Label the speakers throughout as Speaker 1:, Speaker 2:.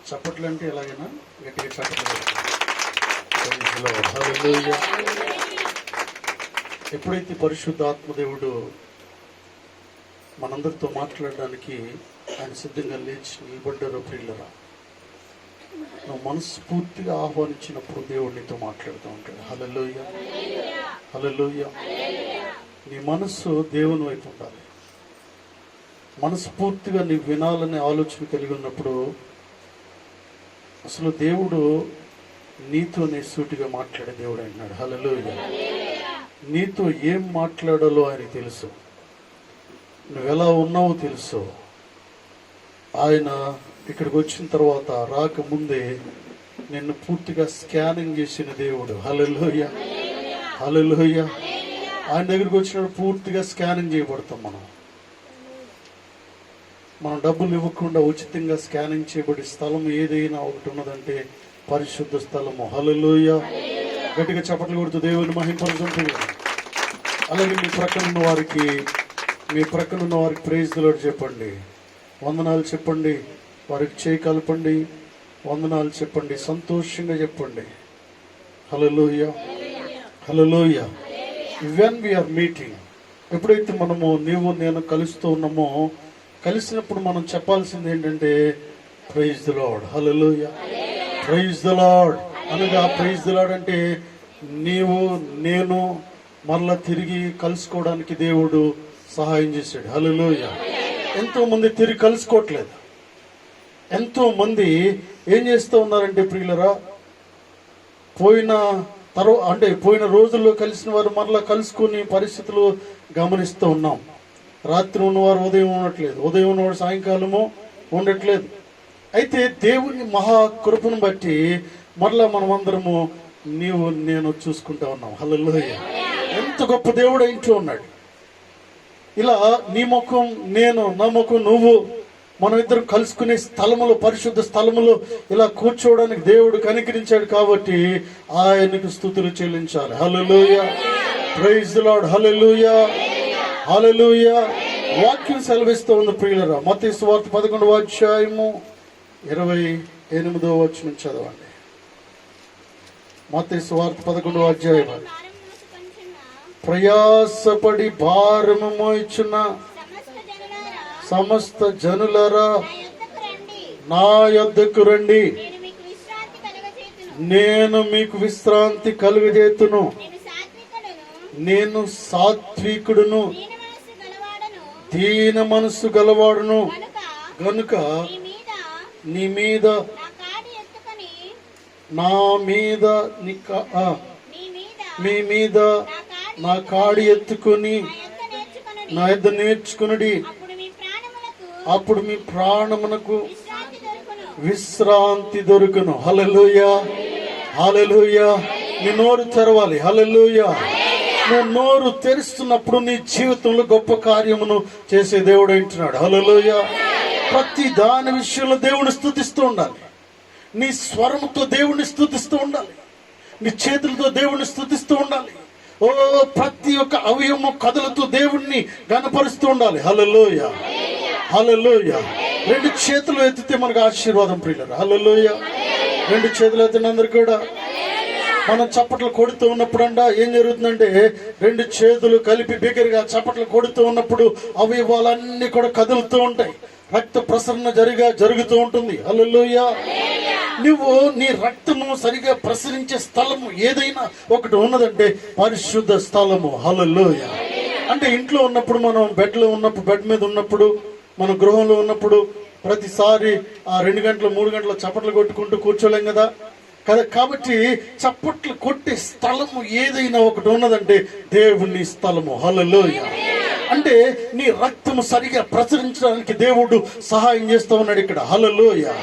Speaker 1: చప్పట్లు అంటే ఎలాగైనా గట్టిగా చప్పట్లు. ఎప్పుడైతే పరిశుద్ధాత్మదేవుడు మనందరితో మాట్లాడడానికి ఆయన సిద్ధంగా లేచి నిలబడ్డారో ప్రియులరా, నువ్వు మనస్ఫూర్తిగా ఆహ్వానించినప్పుడు దేవుడు నీతో మాట్లాడుతూ ఉంటాడు. హల్లెలూయా, హల్లెలూయా. నీ మనస్సు దేవుని వైపు ఉండాలి. మనస్ఫూర్తిగా నీ వినాలనే ఆలోచన కలిగి ఉన్నప్పుడు అసలు దేవుడు నీతోనే సూటిగా మాట్లాడే దేవుడు అంటున్నాడు. హల్లెలూయా. నీతో ఏం మాట్లాడాలో ఆయనకు తెలుసు, నువ్వెలా ఉన్నావో తెలుసు. ఆయన ఇక్కడికి వచ్చిన తర్వాత రాకముందే నిన్ను పూర్తిగా స్కానింగ్ చేసిన దేవుడు. హల్లెలూయా, హల్లెలూయా. ఆయన దగ్గరికి వచ్చినప్పుడు పూర్తిగా స్కానింగ్ చేయబడతాం. మనం డబ్బులు ఇవ్వకుండా ఉచితంగా స్కానింగ్ చేయబడి స్థలం ఏదైనా ఒకటి ఉన్నదంటే పరిశుద్ధ స్థలము. హల్లెలూయా. గట్టిగా చప్పట్లు కొడుతూ దేవుని మహింపరుస్తుంది. అలాగే మీ ప్రక్కన ఉన్న వారికి ప్రైజ్ ది లార్డ్ చెప్పండి, వందనాలు చెప్పండి, వారికి చేయి కలపండి, వందనాలు చెప్పండి, సంతోషంగా చెప్పండి. హల్లెలూయా, హల్లెలూయా. వెన్ వీఆర్ మీటింగ్, ఎప్పుడైతే మనము నీవు నేను కలుస్తూ ఉన్నామో, కలిసినప్పుడు మనం చెప్పాల్సింది ఏంటంటే praise the Lord. Hallelujah, praise the Lord అనగా, ప్రైజ్ ది లార్డ్ అంటే నీవు నేను మరలా తిరిగి కలుసుకోవడానికి దేవుడు సహాయం చేశాడు. హల్లెలూయా. ఎంతో మంది తిరిగి కలుసుకోవట్లేదు. ఎంతో మంది ఏం చేస్తూ ఉన్నారంటే ప్రియులరా, పోయిన రోజుల్లో కలిసిన వారు మరలా కలుసుకుని పరిస్థితులు గమనిస్తూ ఉన్నాం. రాత్రి ఉన్నవారు ఉదయం ఉండట్లేదు, ఉదయం ఉన్నవాడు సాయంకాలము ఉండట్లేదు. అయితే దేవుని మహాకృపను బట్టి మరలా మనమందరము నీవు నేను చూసుకుంటా ఉన్నాం. హల్లెలూయా. ఎంత గొప్ప దేవుడు ఇంట్లో ఉన్నాడు. ఇలా నీ ముఖం నేను, నా ముఖం నువ్వు, మనం ఇద్దరం కలుసుకునే స్థలములో, పరిశుద్ధ స్థలములో ఇలా కూర్చోవడానికి దేవుడు కనికరించాడు. కాబట్టి ఆయనకు స్తుతులు చెల్లించాలి. హల్లెలూయా, ప్రైజ్ ది లార్డ్. హల్లెలూయా, హల్లెలూయా. వాక్యం సెలవిస్తూ ఉంది ప్రియులరా. మత్తయి సువార్త 11వ అధ్యాయము 28వ వచనం చదవండి. మత్తయి సువార్త 11వ అధ్యాయం. ప్రయాసపడి భారము మోయిచున్న సమస్త జనులరా నా యొద్దకు రండి, నేను మీకు విశ్రాంతి కలుగజేతును. నేను సాత్వికుడును, దీన మనస్సు గలవాడును గనుక నీ మీద మీ మీద నా కాడి ఎత్తుకొని నా యొద్ద నేర్చుకునుడి, అప్పుడు మీ ప్రాణమునకు విశ్రాంతి దొరుకును. హల్లెలూయా, హల్లెలూయా. నీ నోరు తెరవాలి. హల్లెలూయా. నువ్వు నోరు తెరుస్తున్నప్పుడు నీ జీవితంలో గొప్ప కార్యమును చేసే దేవుడు అంటున్నాడు. హల్లెలూయా. ప్రతి దాని విషయంలో దేవుని స్తుతిస్తూ ఉండాలి. నీ స్వరముతో దేవుణ్ణి స్తుతిస్తూ ఉండాలి. నీ చేతులతో దేవుణ్ణి స్తుతిస్తూ ఉండాలి. ఓ ప్రతి ఒక్క అవయవము కథలతో దేవుణ్ణి గణపరుస్తూ ఉండాలి. హల్లెలూయా, హల్లెలూయా. రెండు చేతులు ఎత్తితే మనకు ఆశీర్వాదం ప్రియులారా. హల్లెలూయా. రెండు చేతులు ఎత్తినందరూ కూడా మనం చప్పట్లు కొడుతూ ఉన్నప్పుడు ఏం జరుగుతుందంటే, రెండు చేతులు కలిపి బిగ్గరగా చప్పట్లు కొడుతూ ఉన్నప్పుడు అవయవాలన్నీ కూడా కదులుతూ ఉంటాయి. రక్త ప్రసరణ జరుగుతూ ఉంటుంది. హల్లెలూయా. నువ్వు నీ రక్తము సరిగా ప్రసరించే స్థలము ఏదైనా ఒకటి ఉన్నదంటే పరిశుద్ధ స్థలము. హల్లెలూయా. అంటే ఇంట్లో ఉన్నప్పుడు, మనం బెడ్ మీద ఉన్నప్పుడు, మన గృహంలో ఉన్నప్పుడు ప్రతిసారి ఆ 2 గంటలు 3 గంటలు చప్పట్లు కొట్టుకుంటూ కూర్చోలేం కదా. కాబట్టి చప్పట్లు కొట్టే స్థలము ఏదైనా ఒకటి ఉన్నదంటే దేవుని స్థలము. హల్లెలూయా. అంటే నీ రక్తము సరిగా ప్రసరించడానికి దేవుడు సహాయం చేస్తూ ఉన్నాడు ఇక్కడ. హల్లెలూయా.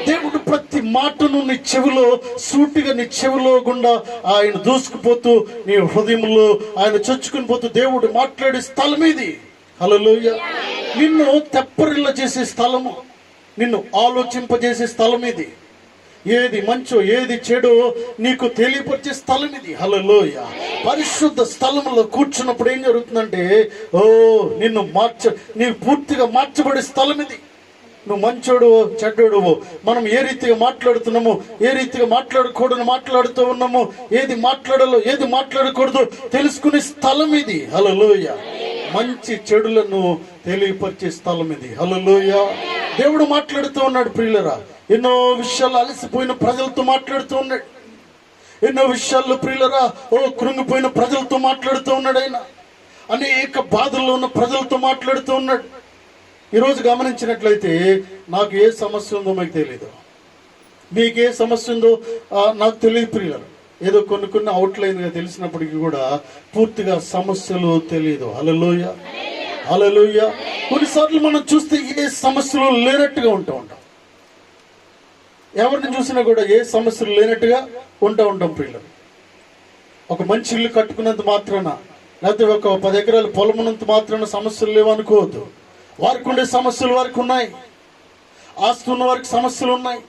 Speaker 1: దేవుడు ప్రతి మాటను నీ చెవిలో సూటిగా, నీ చెవిలో గుండా ఆయన దూసుకుపోతూ నీ హృదయంలో ఆయన చొచ్చుకుని పోతూ దేవుడు మాట్లాడే స్థలం ఇది. హల్లెలూయా. నిన్ను తెప్పరిల్ల చేసే స్థలము, నిన్ను ఆలోచింపజేసే స్థలం ఇది. ఏది మంచో ఏది చెడో నీకు తెలియపరిచే స్థలం ఇది. హల్లెలూయా. పరిశుద్ధ స్థలంలో కూర్చున్నప్పుడు ఏం జరుగుతుందంటే, నీవు పూర్తిగా మార్చబడే స్థలం ఇది. నువ్వు మంచోడువో చెడ్డోడువో, మనం ఏ రీతిగా మాట్లాడుతున్నామో, ఏ రీతిగా మాట్లాడకూడదు మాట్లాడుతూ ఉన్నామో, ఏది మాట్లాడాలో ఏది మాట్లాడకూడదో తెలుసుకునే స్థలం ఇది. హల్లెలూయా. మంచి చెడులను తెలియపరిచే స్థలం ఇది. హల్లెలూయా. దేవుడు మాట్లాడుతూ ఉన్నాడు ప్రియులరా. ఎన్నో విషయాలు అలసిపోయిన ప్రజలతో మాట్లాడుతూ ఉన్నాడు. ఎన్నో విషయాల్లో ప్రియులరా కృంగిపోయిన ప్రజలతో మాట్లాడుతూ ఉన్నాడు. ఆయన అనేక బాధల్లో ఉన్న ప్రజలతో మాట్లాడుతూ ఉన్నాడు. ఈరోజు గమనించినట్లయితే నాకు ఏ సమస్య ఉందో మీకు తెలియదు, మీకు ఏ సమస్య ఉందో నాకు తెలియదు ప్రియులరా. ఏదో కొన్ని అవుట్లైన్గా తెలిసినప్పటికీ కూడా పూర్తిగా సమస్యలు తెలియదు. హల్లెలూయా, హల్లెలూయా. కొన్నిసార్లు మనం చూస్తే ఏ సమస్యలు లేనట్టుగా ఉంటాం. ఎవరిని చూసినా కూడా ఏ సమస్యలు లేనట్టుగా ఉంటాం ప్రియులరు. ఒక మంచి ఇల్లు కట్టుకున్నంత మాత్రాన, లేకపోతే ఒక 10 ఎకరాల పొలం ఉన్నంత మాత్రాన సమస్యలు లేవనుకోవద్దు. వారికి ఉండే సమస్యలు వారికి ఉన్నాయి. ఆస్తులు ఉన్న వారికి సమస్యలు ఉన్నాయి,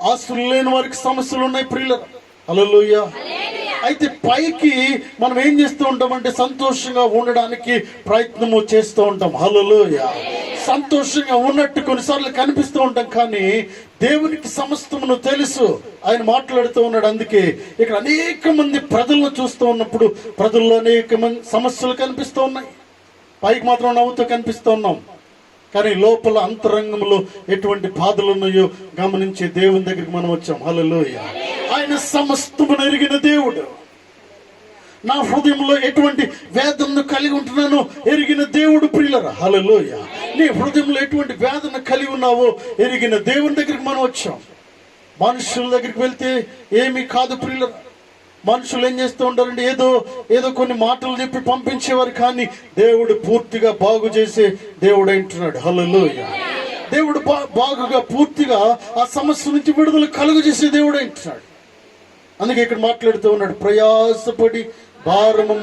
Speaker 1: ఆస్తులు లేని వారికి సమస్యలు ఉన్నాయి ప్రియులరు. హల్లెలూయా. అయితే పైకి మనం ఏం చేస్తూ ఉంటామంటే సంతోషంగా ఉండడానికి ప్రయత్నము చేస్తూ ఉంటాం. హల్లెలూయా. సంతోషంగా ఉన్నట్టు కొన్నిసార్లు కనిపిస్తూ ఉంటాం, కానీ దేవునికి సమస్తమును తెలుసు. ఆయన మాట్లాడుతూ ఉన్నాడు. అందుకే ఇక్కడ అనేక మంది ప్రజలను చూస్తూ ఉన్నప్పుడు ప్రజల్లో అనేక మంది సమస్యలు కనిపిస్తూ ఉన్నాయి. పైకి మాత్రం నవ్వుతూ కనిపిస్తూ ఉన్నాం, కానీ లోపల అంతరంగంలో ఎటువంటి బాధలు ఉన్నాయో గమనించే దేవుని దగ్గరికి మనం వచ్చాం. హల్లెలూయా. ఆయన సమస్తమును ఎరిగిన దేవుడు. నా హృదయంలో ఎటువంటి వేదనను కలిగి ఉంటున్నానో ఎరిగిన దేవుడు ప్రియులరా. హల్లెలూయా. నీ హృదయంలో ఎటువంటి వేదన కలిగి ఉన్నావో ఎరిగిన దేవుని దగ్గరికి మనం వచ్చాం. మనుషుల దగ్గరికి వెళ్తే ఏమీ కాదు ప్రియులరా. మనుషులు ఏం చేస్తూ ఉంటారంటే ఏదో కొన్ని మాటలు చెప్పి పంపించేవారు, కానీ దేవుడు పూర్తిగా బాగు చేసే దేవుడు అంటున్నాడు. హల్లెలూయా. దేవుడు బాగుగా పూర్తిగా ఆ సమస్య నుంచి విడుదల కలుగు చేసే దేవుడు అంటున్నాడు. అందుకే ఇక్కడ మాట్లాడుతూ ఉన్నాడు, ప్రయాసపడి భారము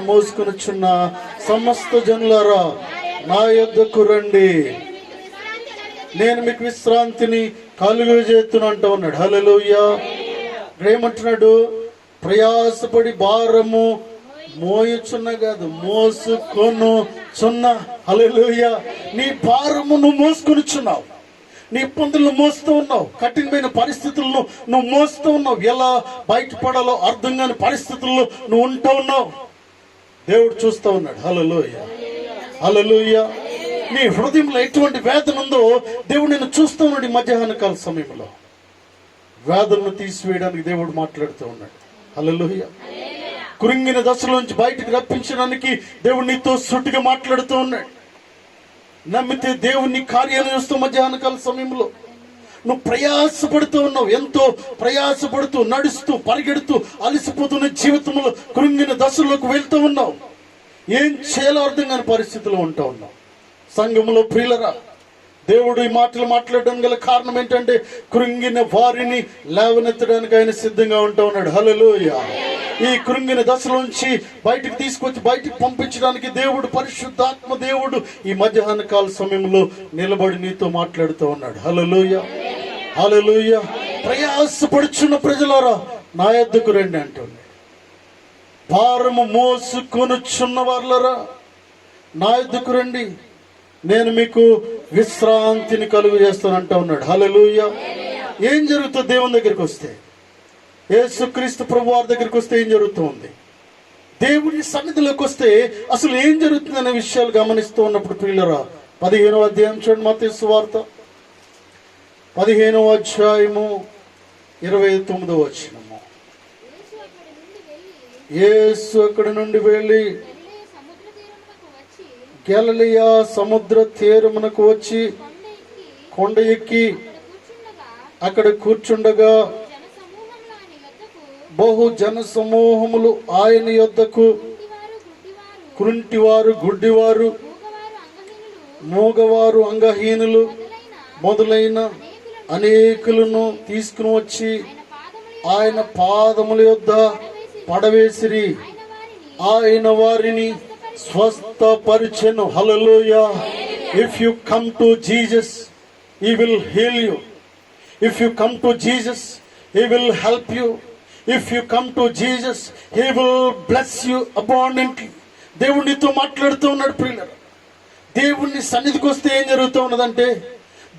Speaker 1: మోసుకొనుచున్న సమస్త జనులారా నా యొద్దకు రండి, నేను మీకు విశ్రాంతిని కలుగజేస్తున్నా అంటూ ఉన్నాడు. హల్లెలూయా. ఏమంటున్నాడు? ప్రయాసపడి భారము మోయుచున్న కాదు, మోసుకొనుచున్న. హల్లెలూయా. నీ భారము నువ్వు మోసుకొనుచున్నావు, నీ ఇబ్బందులను మోస్తూ ఉన్నావు, కఠినమైన పరిస్థితులను నువ్వు మోస్తూ ఉన్నావు, ఎలా బయటపడాలో అర్థం కాని పరిస్థితుల్లో నువ్వు ఉంటూ ఉన్నావు. దేవుడు చూస్తూ ఉన్నాడు. హల్లెలూయా, హల్లెలూయా. నీ హృదయంలో ఎటువంటి వేదన ఉందో దేవుడు నిన్ను చూస్తూ ఉన్నాడు. ఈ మధ్యాహ్న కాల సమయంలో వేదనను తీసివేయడానికి దేవుడు మాట్లాడుతూ ఉన్నాడు. హల్లెలూయా. కృంగిన దశలోంచి బయటికి రప్పించడానికి దేవుడు నీతో సుటిగా మాట్లాడుతూ ఉన్నాడు. నమ్మితే దేవుని కార్యాలు చూస్తూ మధ్యాహ్న కాల సమయంలో నువ్వు ప్రయాసపడుతూ ఉన్నావు, ఎంతో ప్రయాసపడుతూ నడుస్తూ పరిగెడుతూ అలసిపోతున్న జీవితంలో కృంగిన దశలోకి వెళ్తూ ఉన్నావు. ఏం చేయాలో అర్థం కాని పరిస్థితిలో ఉంటా ఉన్నావు. సంఘంలో ప్రియులరా, దేవుడు ఈ మాటలు మాట్లాడడం గల కారణం ఏంటంటే కృంగిన వారిని లేవనెత్తడానికి ఆయన సిద్ధంగా ఉంటా ఉన్నాడు. హల్లెలూయా. ఈ కృంగిన దశలోంచి బయటికి తీసుకొచ్చి బయటికి పంపించడానికి దేవుడు, పరిశుద్ధాత్మ దేవుడు ఈ మధ్యాహ్న కాల సమయంలో నిలబడి నీతో మాట్లాడుతూ ఉన్నాడు. హల్లెలూయా, హల్లెలూయా. ప్రయాసపడుచున్న ప్రజలారా నా యొద్దకు రండి అంటుంది. భారము మోసుకొనుచున్న వారులారా నా యొద్దకు రండి, నేను మీకు విశ్రాంతిని కలుగు చేస్తానంటా ఉన్నాడు. హల్లెలూయా. ఏం జరుగుతుంది దేవుని దగ్గరికి వస్తే? యేసుక్రీస్తు ప్రభు వారి దగ్గరికి వస్తే ఏం జరుగుతుంది? దేవుని సన్నిధిలోకి వస్తే అసలు ఏం జరుగుతుంది అనే విషయాలు గమనిస్తూ ఉన్నప్పుడు ప్రియులరా 15వ అధ్యాయం చూడండి. మత్తయి సువార్త 15వ అధ్యాయము 29వ వచనము. యేసు అక్కడి నుండి వెళ్ళి గలిలయ సముద్ర తీరమునకు వచ్చి కొండ ఎక్కి అక్కడ కూర్చుండగా బహు జన సమూహములు ఆయన యొద్దకు, కుంటివారు, గుడ్డివారు, మూగవారు, అంగహీనులు మొదలైన అనేకులను తీసుకుని వచ్చి ఆయన పాదముల యొద్ద పడవేసిరి. ఆయన వారిని స్వస్థపరిచెను. హల్లెలూయా. If you come to Jesus, He will heal you. If you come to Jesus, He will help you. If you come to Jesus, He will bless you abundantly. దేవునితో మాట్లాడుతూ ఉన్నాడు ప్రియులారా. దేవుని సన్నిధికి వస్తే ఏం జరుగుతూ ఉన్నదంటే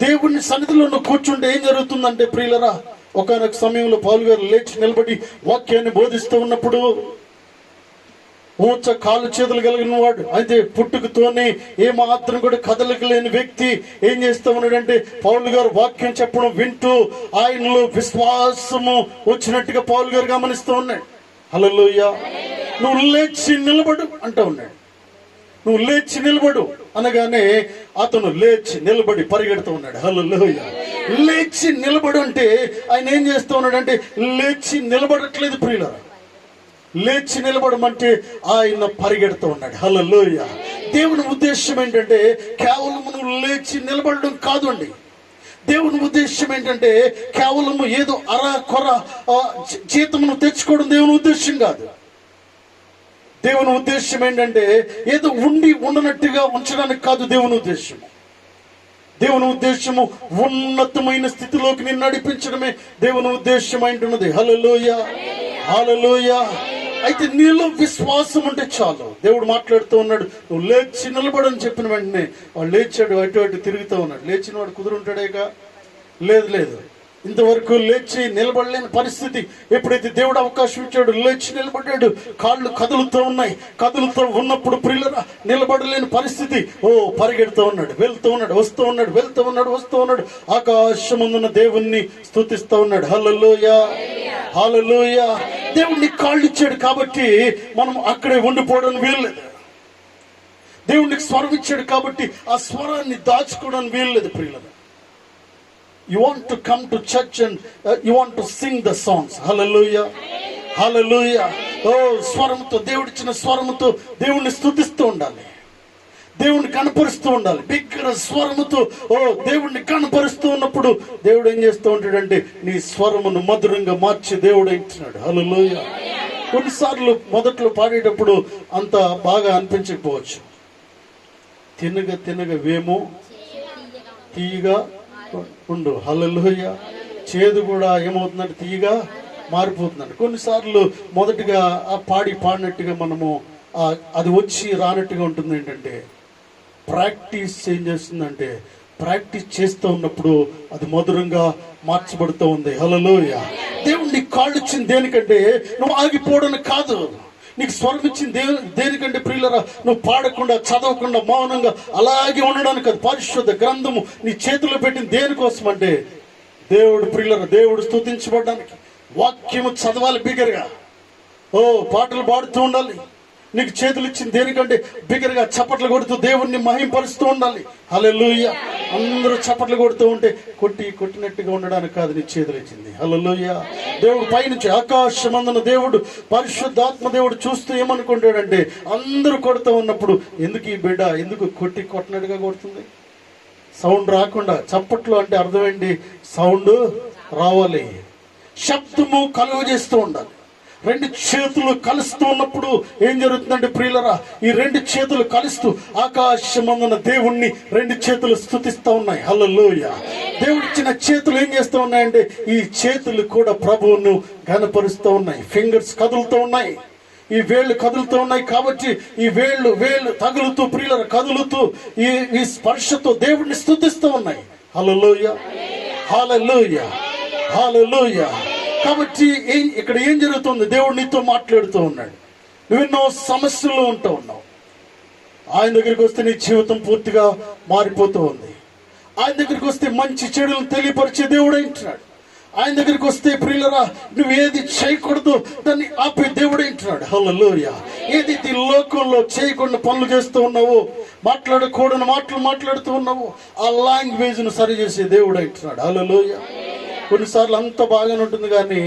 Speaker 1: దేవుని సన్నిధిలో నువ్వు కూర్చుంటే ఏం జరుగుతుందంటే ప్రియులరా, ఒకానొక సమయంలో పౌలు గారు లేచి నిలబడి వాక్యాన్ని బోధిస్తూ ఉన్నప్పుడు ఊచ కాలు చేతులు కలిగిన వాడు, అయితే పుట్టుకతోనే ఏమాత్రం కూడా కదలిక లేని వ్యక్తి ఏం చేస్తూ ఉన్నాడంటే పౌలు గారు వాక్యం చెప్పడం వింటూ ఆయనలో విశ్వాసము వచ్చినట్టుగా పౌలు గారు గమనిస్తూ ఉన్నాడు. హల్లెలూయా. నువ్వు లేచి నిలబడు అంటూ ఉన్నాడు. నువ్వు లేచి నిలబడు అనగానే అతను లేచి నిలబడి పరిగెడుతూ ఉన్నాడు. హల్లెలూయా. లేచి నిలబడు అంటే ఆయన ఏం చేస్తూ ఉన్నాడంటే లేచి నిలబడట్లేదు ప్రియులారా, లేచి నిలబడమంటే ఆయన పరిగెడుతూ ఉన్నాడు. హల్లెలూయా. దేవుని ఉద్దేశం ఏంటంటే కేవలం నువ్వు లేచి నిలబడడం కాదు అండి. దేవుని ఉద్దేశం ఏంటంటే కేవలము ఏదో కొర జీతమును తెచ్చుకోవడం దేవుని ఉద్దేశం కాదు. దేవుని ఉద్దేశం ఏంటంటే ఏదో ఉండనట్టుగా ఉంచడానికి కాదు దేవుని ఉద్దేశము. దేవుని ఉద్దేశము ఉన్నతమైన స్థితిలోకి నిన్ను నడిపించడమే దేవుని ఉద్దేశం అంటున్నది. హల్లెలూయా. హల్లెలూయా. అయితే నీలో విశ్వాసం ఉంటే చాలు. దేవుడు మాట్లాడుతూ ఉన్నాడు, నువ్వు లేచి నిలబడని చెప్పిన వెంటనే వాడు లేచాడు, అటు తిరుగుతూ ఉన్నాడు. లేచిన వాడు కుదురుంటాడేగా? లేదు. ఇంతవరకు లేచి నిలబడలేని పరిస్థితి. ఎప్పుడైతే దేవుడు అవకాశం ఇచ్చాడు లేచి నిలబడ్డాడు. కాళ్ళు కదులుతూ ఉన్నాయి. కదులుతూ ఉన్నప్పుడు ప్రియులరా నిలబడలేని పరిస్థితి. పరిగెడుతూ ఉన్నాడు, వెళ్తూ ఉన్నాడు, వస్తూ ఉన్నాడు, వస్తూ ఉన్నాడు. ఆకాశమందున్న దేవుణ్ణి స్తుతిస్తూ ఉన్నాడు. హల్లెలూయా. హల్లెలూయా. దేవుడిని కాళ్ళు ఇచ్చాడు కాబట్టి మనం అక్కడే ఉండిపోవడానికి వీల్లేదు. దేవుడికి స్వరం ఇచ్చాడు కాబట్టి ఆ స్వరాన్ని దాచుకోవడానికి వీల్లేదు ప్రియులరా. You want to come to church and you want to sing the songs. Hallelujah. Hallelujah. స్వరముతో, దేవుడిచ్చిన స్వరముతో దేవుణ్ణి స్తుతిస్తూ ఉండాలి, దేవుణ్ణి కనపరుస్తూ ఉండాలి. బిగ్గర స్వరముతో దేవుణ్ణి కనపరుస్తూ ఉన్నప్పుడు దేవుడు ఏం చేస్తూ ఉంటాడంటే నీ స్వరమును మధురంగా మార్చి దేవుడు ఇచ్చినాడు. హల్లెలూయా. కొన్నిసార్లు మొదట్లో పాడేటప్పుడు అంత బాగా అనిపించకపోవచ్చు. తినగ వేమో తీయగా ఉండు. హల్లెలూయా. చేదు కూడా ఏమవుతుందంటే తీయగా మారిపోతుందండి. కొన్నిసార్లు మొదటిగా ఆ పాడినట్టుగా మనము అది వచ్చి రానట్టుగా ఉంటుంది. ఏంటంటే ప్రాక్టీస్ ఏం చేస్తుందంటే ప్రాక్టీస్ చేస్తూ ఉన్నప్పుడు అది మధురంగా మార్చబడుతూ ఉంది. హల్లెలూయా. దేవుడు కాళ్ళు ఇచ్చింది దేనికంటే నువ్వు ఆగిపోవడానికి కాదు. నీకు స్వరం ఇచ్చింది దేనికంటే ప్రియులరా నువ్వు పాడకుండా, చదవకుండా, మౌనంగా అలాగే ఉండడానికి. అది పరిశుద్ధ గ్రంథము నీ చేతిలో పెట్టింది దేనికోసం అంటే దేవుడు ప్రియులరా దేవుడు స్తుతించబడడానికి. వాక్యము చదవాలి బిగ్గరగా. పాటలు పాడుతూ ఉండాలి. నీకు చేతులు ఇచ్చింది దేనికంటే బిగ్గరగా చప్పట్లు కొడుతూ దేవుణ్ణి మహింపరుస్తూ ఉండాలి. హల్లెలూయా. అందరూ చప్పట్లు కొడుతూ ఉంటే కొట్టినట్టుగా ఉండడానికి కాదు నీ చేతులు ఇచ్చింది. హల్లెలూయా. దేవుడు పైనుంచి ఆకాశమందున దేవుడు పరిశుద్ధాత్మ దేవుడు చూస్తూ ఏమనుకుంటాడంటే అందరూ కొడుతూ ఉన్నప్పుడు ఎందుకు ఈ బిడ్డ ఎందుకు కొట్టినట్టుగా కొడుతుంది? సౌండ్ రాకుండా. చప్పట్లు అంటే అర్థమైంది, సౌండ్ రావాలి, శబ్దము కలుగ చేస్తూ ఉండాలి. రెండు చేతులు కలుస్తూ ఉన్నప్పుడు ఏం జరుగుతుందంటే ప్రియులరా ఈ రెండు చేతులు కలుస్తూ ఆకాశమందున దేవుణ్ణి రెండు చేతులు స్తుతిస్తూ ఉన్నాయి. హల్లెలూయా. దేవుడిచ్చిన చేతులు ఏం చేస్తూ ఉన్నాయంటే ఈ చేతులు కూడా ప్రభువును ఘనపరుస్తూ ఉన్నాయి. ఫింగర్స్ కదులుతూ ఉన్నాయి, ఈ వేళ్ళు కదులుతూ ఉన్నాయి. కాబట్టి ఈ వేళ్ళు తగులుతూ ప్రియులరా కదులుతూ ఈ స్పర్శతో దేవుడిని స్తుతిస్తూ ఉన్నాయి. హల్లెలూయా. హల్లెలూయా. హల్లెలూయా. కాబట్టి ఇక్కడ ఏం జరుగుతుంది? దేవుడు నీతో మాట్లాడుతూ ఉన్నాడు. నువ్వెన్నో సమస్యల్లో ఉంటూ ఉన్నావు. ఆయన దగ్గరికి వస్తే నీ జీవితం పూర్తిగా మారిపోతూ ఉంది. ఆయన దగ్గరికి వస్తే మంచి చెడులను తెలియపరిచే దేవుడు అంటున్నాడు. ఆయన దగ్గరికి వస్తే ప్రియులరా నువ్వు ఏది చేయకూడదు దాన్ని ఆపే దేవుడు అంటున్నాడు. హల్లెలూయా. ఏది ఈ లోకంలో చేయకుండా పనులు చేస్తూ ఉన్నావు, మాట్లాడకూడని మాటలు మాట్లాడుతూ ఉన్నావు, ఆ లాంగ్వేజ్ ను సరి చేసే దేవుడు అంటున్నాడు. హల్లెలూయా. కొన్నిసార్లు అంత బాగానే ఉంటుంది కానీ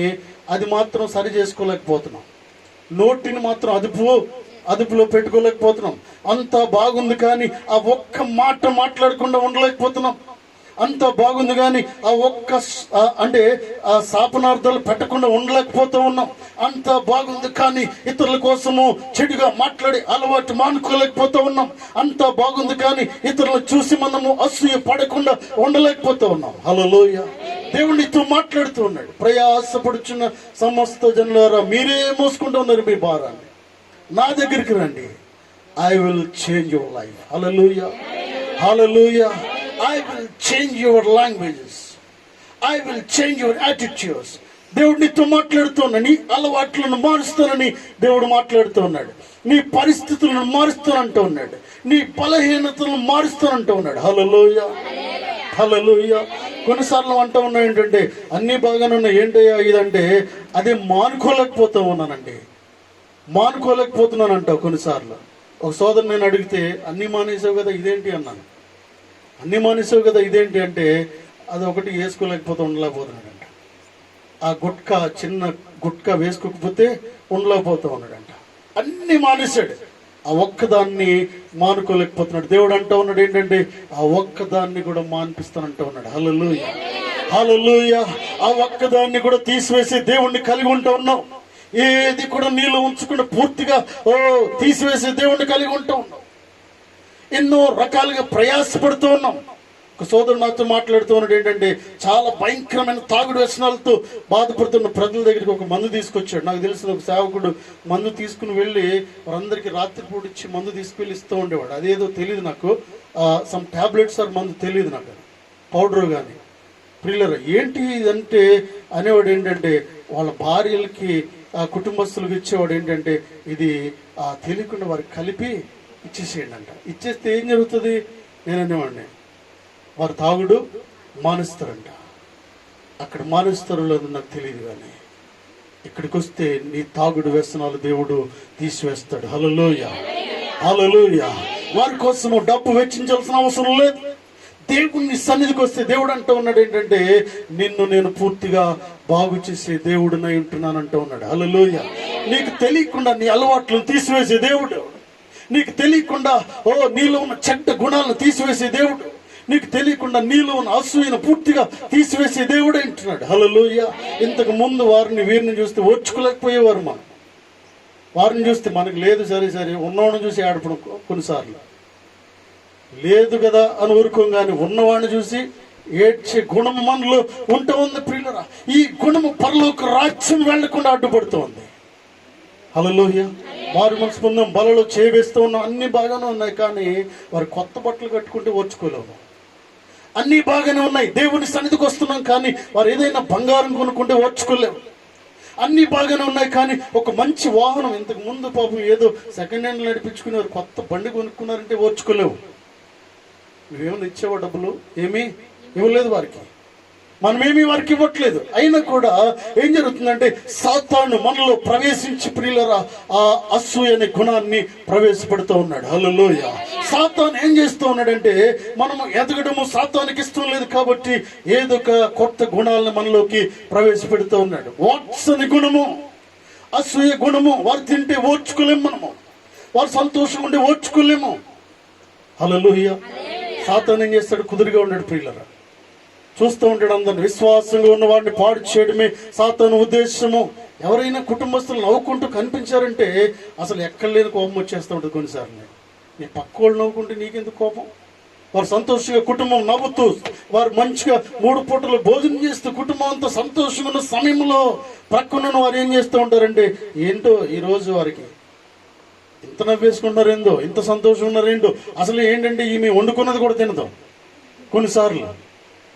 Speaker 1: అది మాత్రం సరి చేసుకోలేకపోతున్నాం. నోటిని మాత్రం అదుపులో పెట్టుకోలేకపోతున్నాం. అంత బాగుంది కానీ ఆ ఒక్క మాట మాట్లాడకుండా ఉండలేకపోతున్నాం. అంత బాగుంది కానీ ఆ ఒక్క ఆ శాపనార్థాలు పెట్టకుండా ఉండలేకపోతూ ఉన్నాం. అంత బాగుంది కానీ ఇతరుల కోసము చెడుగా మాట్లాడి అలవాటు మానుకోలేకపోతూ ఉన్నాం. అంత బాగుంది కానీ ఇతరులను చూసి మనము అసూయ పడకుండా ఉండలేకపోతూ ఉన్నాం. హల్లెలూయా. దేవునితో మాట్లాడుతూ ఉన్నాడు. ప్రయాసపడుచున్న సమస్త జనులారా మీరే మోసుకుంటూ ఉన్నారు మీ భారాన్ని, నా దగ్గరికి రండి, I will change your life. Hallelujah. Hallelujah. I will change your languages, I will change your attitudes. దేవుడు నీతో మాట్లాడుతున్నాడు, నీ అలవాట్లను మారుస్తానని దేవుడు మాట్లాడుతూ ఉన్నాడు. నీ పరిస్థితులను మారుస్తానంటూ ఉన్నాడు, నీ బలహీనతలను మారుస్తానంటూ ఉన్నాడు. హల్లెలూయా, హల్లెలూయా. కొన్నిసార్లు అంటూ ఉన్నా ఏంటంటే అన్నీ బాగానే ఉన్నాయి, ఏంటయ్యా ఇదంటే అదే మానుకోలేకపోతూ ఉన్నానండి, మానుకోలేకపోతున్నాను అంటావు. కొన్నిసార్లు ఒక సోదరు నేను అడిగితే అన్నీ మానేసావు కదా ఇదేంటి అన్నాను. అన్నీ మానేసావు కదా ఇదేంటి అంటే అది ఒకటి వేసుకోలేకపోతే ఉండలేకపోతున్నాడంట. ఆ గుట్కా, చిన్న గుట్కా వేసుకోకపోతే ఉండలేకపోతూ ఉన్నాడంట. అన్ని మానేశాడు, ఆ ఒక్కదాన్ని మానుకోలేకపోతున్నాడు. దేవుడు అంటూ ఉన్నాడు ఏంటంటే ఆ ఒక్కదాన్ని కూడా మాన్పిస్తానంటూ ఉన్నాడు. హల్లెలూయా, హల్లెలూయా. ఆ ఒక్కదాన్ని కూడా తీసివేసి దేవుణ్ణి కలిగి ఉంటూ ఉన్నావు. ఏది కూడా నీలో ఉంచకుండా పూర్తిగా తీసివేసే దేవుణ్ణి కలిగి ఉంటూ ఉన్నాం. ఎన్నో రకాలుగా ప్రయాసపడుతూ ఉన్నాం. ఒక సోదరుడు నాతో మాట్లాడుతూ ఉన్నాడు ఏంటంటే చాలా భయంకరమైన తాగుడు వ్యసనాలతో బాధపడుతున్న ప్రజల దగ్గరికి ఒక మందు తీసుకొచ్చాడు. నాకు తెలిసిన ఒక సేవకుడు మందు తీసుకుని వెళ్ళి వారందరికీ రాత్రిపూట ఇచ్చి మందు తీసుకువెళ్ళి ఇస్తూ ఉండేవాడు. అదేదో తెలియదు నాకు, సమ్ టాబ్లెట్స్ ఆర్ మందు తెలియదు నాకు, పౌడర్ కానీ. ప్రియులరా ఏంటి ఇదంటే అనేవాడు ఏంటంటే వాళ్ళ భార్యలకి కుటుంబస్తులకు ఇచ్చేవాడు ఏంటంటే ఇది తెలియకుండా వారికి కలిపి ఇచ్చేసేయండి అంట. ఇచ్చేస్తే ఏం జరుగుతుంది నేను అనేవాడిని, వారు తాగుడు మానేస్తారంట. అక్కడ మానేస్తారో లేదో నాకు తెలియదు, కానీ ఇక్కడికి వస్తే నీ తాగుడు వ్యసనాలు దేవుడు తీసివేస్తాడు. హల్లెలూయా, హల్లెలూయా. వారి కోసం డబ్బు వెచ్చించాల్సిన అవసరం లేదు. దేవుని సన్నిధికి వస్తే దేవుడు అంటూ ఉన్నాడు ఏంటంటే నిన్ను నేను పూర్తిగా బాగు చేసే దేవుడునై ఉంటున్నానంటూ ఉన్నాడు. హల్లెలూయా. నీకు తెలియకుండా నీ అలవాట్లను తీసివేసే దేవుడు, నీకు తెలియకుండా నీలో ఉన్న చెడ్డ గుణాలను తీసివేసే దేవుడు, నీకు తెలియకుండా నీలో ఉన్న అసూయను పూర్తిగా తీసివేసే దేవుడు అంటున్నాడు. హల్లెలూయా. ఇంతకు ముందు వారిని వీరిని చూస్తే ఓర్చుకోలేకపోయేవారు. మనం వారిని చూస్తే మనకు లేదు సరే సరే, ఉన్నవాడిని చూసి ఆడపడం కొన్నిసార్లు లేదు కదా అని ఊరుకోగానే ఉన్నవాడిని చూసి ఏడ్చే గుణము మనలో ఉంటూ ఉంది. ప్రియులరా, ఈ గుణము పరలోక రాజ్యం వెళ్లకుండా అడ్డుపడుతూ ఉంది. హల్లెలూయా. వారు మనసు పొందాం, బలలో చేవేస్తూ ఉన్నాం, అన్ని బాగానే ఉన్నాయి, కానీ వారు కొత్త బట్టలు కట్టుకుంటే ఓర్చుకోలేము. అన్ని బాగానే ఉన్నాయి, దేవుని సన్నిధికి వస్తున్నాం, కానీ వారు ఏదైనా బంగారం కొనుక్కుంటే ఓర్చుకోలేము. అన్ని బాగానే ఉన్నాయి, కానీ ఒక మంచి వాహనం, ఇంతకు ముందు పాపం ఏదో సెకండ్ హ్యాండ్ నడిపించుకుని వారు కొత్త బండి కొనుక్కున్నారంటే ఓర్చుకోలేవు. నువ్వేమైనా ఇచ్చావా డబ్బులు? ఏమీ ఇవ్వలేదు వారికి, మనమేమీ వారికి ఇవ్వట్లేదు. అయినా కూడా ఏం జరుగుతుందంటే సాతాను మనలో ప్రవేశించి ప్రియులరా ఆ అసూయ అనే గుణాన్ని ప్రవేశపెడుతూ ఉన్నాడు. హల్లెలూయా. సాతాను ఏం చేస్తూ ఉన్నాడంటే మనము ఎదగడము సాతానికి ఇష్టం లేదు కాబట్టి ఏదో ఒక కొత్త గుణాలను మనలోకి ప్రవేశపెడుతూ ఉన్నాడు. వాట్స్ అనే గుణము, అసూయ గుణము. వారు తింటే ఓర్చుకోలేము, మనము వారు సంతోషంగా ఉంటే ఓర్చుకోలేము. హల్లెలూయా. సాతాను ఏం చేస్తాడు? కుదురుగా ఉన్నాడు ప్రియులరా, చూస్తూ ఉంటాడు అందరిని. విశ్వాసంగా ఉన్న వాడిని పాడు చేయడమే సాతాను ఉద్దేశము. ఎవరైనా కుటుంబస్తులు నవ్వుకుంటూ కనిపించారంటే అసలు ఎక్కడ లేని కోపం వచ్చేస్తూ ఉంటుంది. కొన్నిసార్లు నీ పక్క వాళ్ళు నవ్వుకుంటే నీకెందుకు కోపం? వారు సంతోషంగా కుటుంబం నవ్వుతూ వారు మంచిగా 3 పూటలు భోజనం చేస్తూ కుటుంబం అంతా సంతోషంగా ఉన్న సమయంలో ప్రక్కన వారు ఏం చేస్తూ ఉంటారంటే ఏంటో ఈరోజు వారికి ఇంత నవ్వేసుకుంటారేందో, ఇంత సంతోషం ఉన్నారేంటో, అసలు ఏంటంటే ఈమె వండుకున్నది కూడా తినదు కొన్నిసార్లు.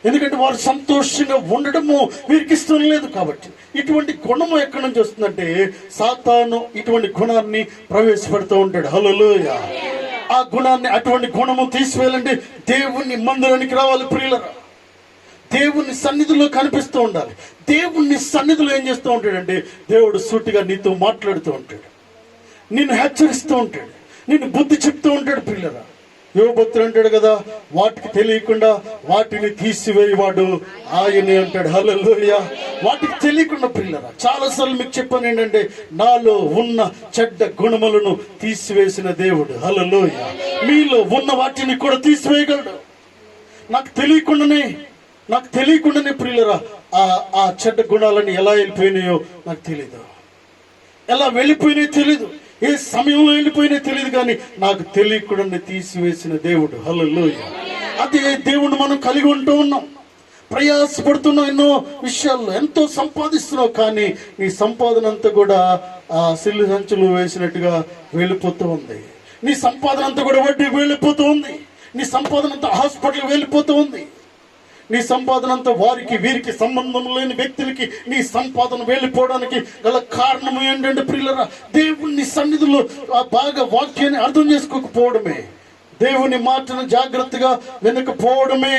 Speaker 1: ఎందుకంటే వారు సంతోషంగా ఉండడము వీరికి ఇష్టం లేదు. కాబట్టి ఇటువంటి గుణము ఎక్కడి నుంచి వస్తుందంటే సాతాను ఇటువంటి గుణాన్ని ప్రవేశపెడుతూ ఉంటాడు. హల్లెలూయా. ఆ గుణాన్ని, అటువంటి గుణము తీసివేయాలంటే దేవుని మందిరానికి రావాలి ప్రియులరా. దేవుని సన్నిధిలో కనిపిస్తూ ఉండాలి. దేవుని సన్నిధిలో ఏం చేస్తూ ఉంటాడంటే దేవుడు సూటిగా నీతో మాట్లాడుతూ ఉంటాడు, నిన్ను హెచ్చరిస్తూ ఉంటాడు, నిన్ను బుద్ధి చెప్తూ ఉంటాడు. పిల్లరా, యోబు అంటాడు కదా, వాటికి తెలియకుండా వాటిని తీసివేయవాడు ఆయనే అంటాడు. హల్లెలూయా. వాటికి తెలియకుండా పిల్లరా, చాలాసార్లు మీకు చెప్పాను ఏంటంటే నాలో ఉన్న చెడ్డ గుణములను తీసివేసిన దేవుడు. హల్లెలూయా. మీలో ఉన్న వాటిని కూడా తీసివేయగలడు. నాకు తెలియకుండానే ప్రియులరా ఆ చెడ్డ గుణాలని ఎలా వెళ్ళిపోయినాయో నాకు తెలీదు, ఎలా వెళ్ళిపోయినాయో తెలీదు, ఏ సమయంలో వెళ్ళిపోయినా తెలియదు, కానీ నాకు తెలియకుండా తీసివేసిన దేవుడు. హల్లెలూయా. అదే దేవుడు మనం కలిగి ఉంటూ ఉన్నాం, ప్రయాసపడుతున్నాం, ఎన్నో విషయాల్లో ఎంతో సంపాదిస్తున్నావు, కానీ నీ సంపాదన అంతా కూడా ఆ సిల్లు సంచులు వేసినట్టుగా వెళ్ళిపోతూ ఉంది. నీ సంపాదన అంతా కూడా వడ్డీ వెళ్ళిపోతూ ఉంది. నీ సంపాదన అంతా హాస్పిటల్కి వెళ్ళిపోతూ ఉంది. నీ సంపాదన అంతా వారికి వీరికి సంబంధం లేని వ్యక్తులకి నీ సంపాదన వెళ్ళిపోవడానికి గల కారణం ఏంటంటే ప్రియులరా, దేవుని సన్నిధిలో బాగా వాక్యాన్ని అర్థం చేసుకోకపోవడమే, దేవుని మాటను జాగ్రత్తగా వినకపోవడమే,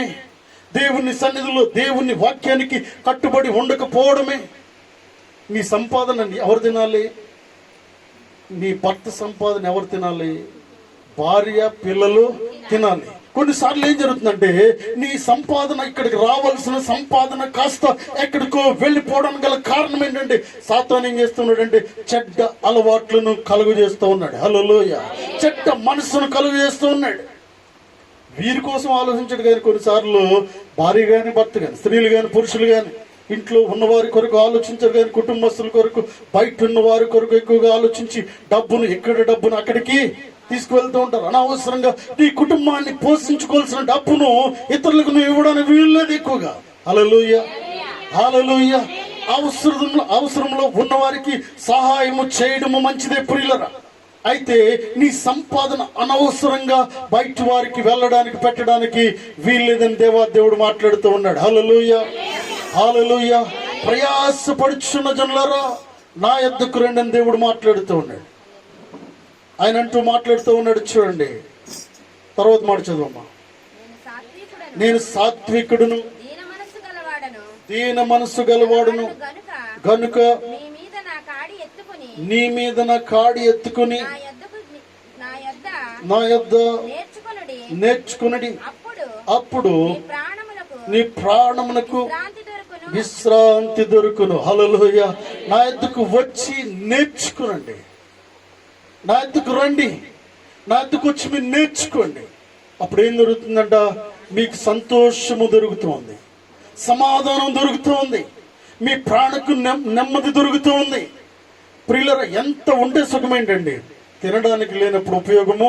Speaker 1: దేవుని సన్నిధిలో దేవుని వాక్యానికి కట్టుబడి ఉండకపోవడమే. నీ సంపాదన ఎవరు తినాలి? నీ భర్త సంపాదన ఎవరు తినాలి? భార్య పిల్లలు తినాలి. కొన్నిసార్లు ఏం జరుగుతుందంటే నీ సంపాదన, ఇక్కడికి రావాల్సిన సంపాదన కాస్త ఎక్కడికో వెళ్ళిపోవడానికి గల కారణం ఏంటంటే సాతాను ఏం చేస్తున్నాడంటే చెడ్డ అలవాట్లను కలుగు చేస్తూ ఉన్నాడు. హల్లెలూయా. చెడ్డ మనసును కలుగు చేస్తూ ఉన్నాడు. వీరి కోసం ఆలోచించడు కానీ కొన్నిసార్లు భార్య కానీ భర్త కానీ స్త్రీలు కానీ పురుషులు కానీ ఇంట్లో ఉన్నవారి కొరకు ఆలోచించరు కానీ కుటుంబస్తుల కొరకు బయట ఉన్న వారి కొరకు ఎక్కువగా ఆలోచించి డబ్బును అక్కడికి తీసుకువెళ్తూ ఉంటారు. అనవసరంగా నీ కుటుంబాన్ని పోషించుకోవాల్సిన డబ్బును ఇతరులకు నువ్వు ఇవ్వడానికి వీల్లేదు ఎక్కువగా. హల్లెలూయా, హల్లెలూయా. అవసరంలో ఉన్నవారికి సహాయము చేయడము మంచిదే ప్రియులరా. అయితే నీ సంపాదన అనవసరంగా బయట వారికి వెళ్ళడానికి పెట్టడానికి వీల్లేదని దేవుడు మాట్లాడుతూ ఉన్నాడు. హల్లెలూయా, హల్లెలూయా. ప్రయాసపడుచున్న జనులారా నా యొద్దకు రండి అని దేవుడు మాట్లాడుతూ ఉన్నాడు. ఆయన అంటూ మాట్లాడుతూ ఉన్నాడు. చూడండి తర్వాత మాట చదవమ్మా. నేను సాత్వికుడును దీన మనస్సు గలవాడును గనుక నీ మీద నా కాడి ఎత్తుకుని నా యొద్ద నేర్చుకునడి, అప్పుడు నీ ప్రాణమునకు విశ్రాంతి దొరుకును. హల్లెలూయా. నా యొద్దకు వచ్చి నేర్చుకునండి, నా యొద్దకు రండి, నా యొద్దకు వచ్చి మీరు నేర్చుకోండి. అప్పుడు ఏం దొరుకుతుందంట? మీకు సంతోషము దొరుకుతుంది, సమాధానం దొరుకుతుంది, మీ ప్రాణకు నెమ్మది దొరుకుతుంది. ప్రియులరా, ఎంత ఉండే సుఖమేంటండి? తినడానికి లేనప్పుడు ఉపయోగము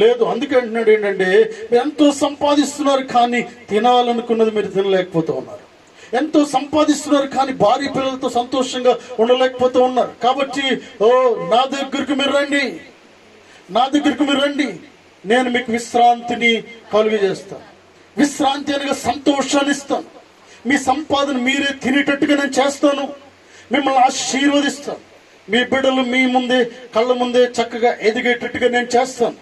Speaker 1: లేదు. అందుకే అంటున్నాడు ఏంటంటే మీరు ఎంతో సంపాదిస్తున్నారు కానీ తినాలనుకున్నది మీరు తినలేకపోతూ ఉన్నారు. ఎంతో సంపాదిస్తున్నారు కానీ భార్య పిల్లలతో సంతోషంగా ఉండలేకపోతూ ఉన్నారు. కాబట్టి నా దగ్గరకు మీరు రండి, నా దగ్గరకు మీరు రండి, నేను మీకు విశ్రాంతిని కలుగజేస్తాను. విశ్రాంతి అనగా సంతోషాన్ని ఇస్తాను. మీ సంపాదన మీరే తినేటట్టుగా నేను చేస్తాను. మిమ్మల్ని ఆశీర్వదిస్తాను. మీ బిడ్డలు మీ ముందే కళ్ళ ముందే చక్కగా ఎదిగేటట్టుగా నేను చేస్తాను.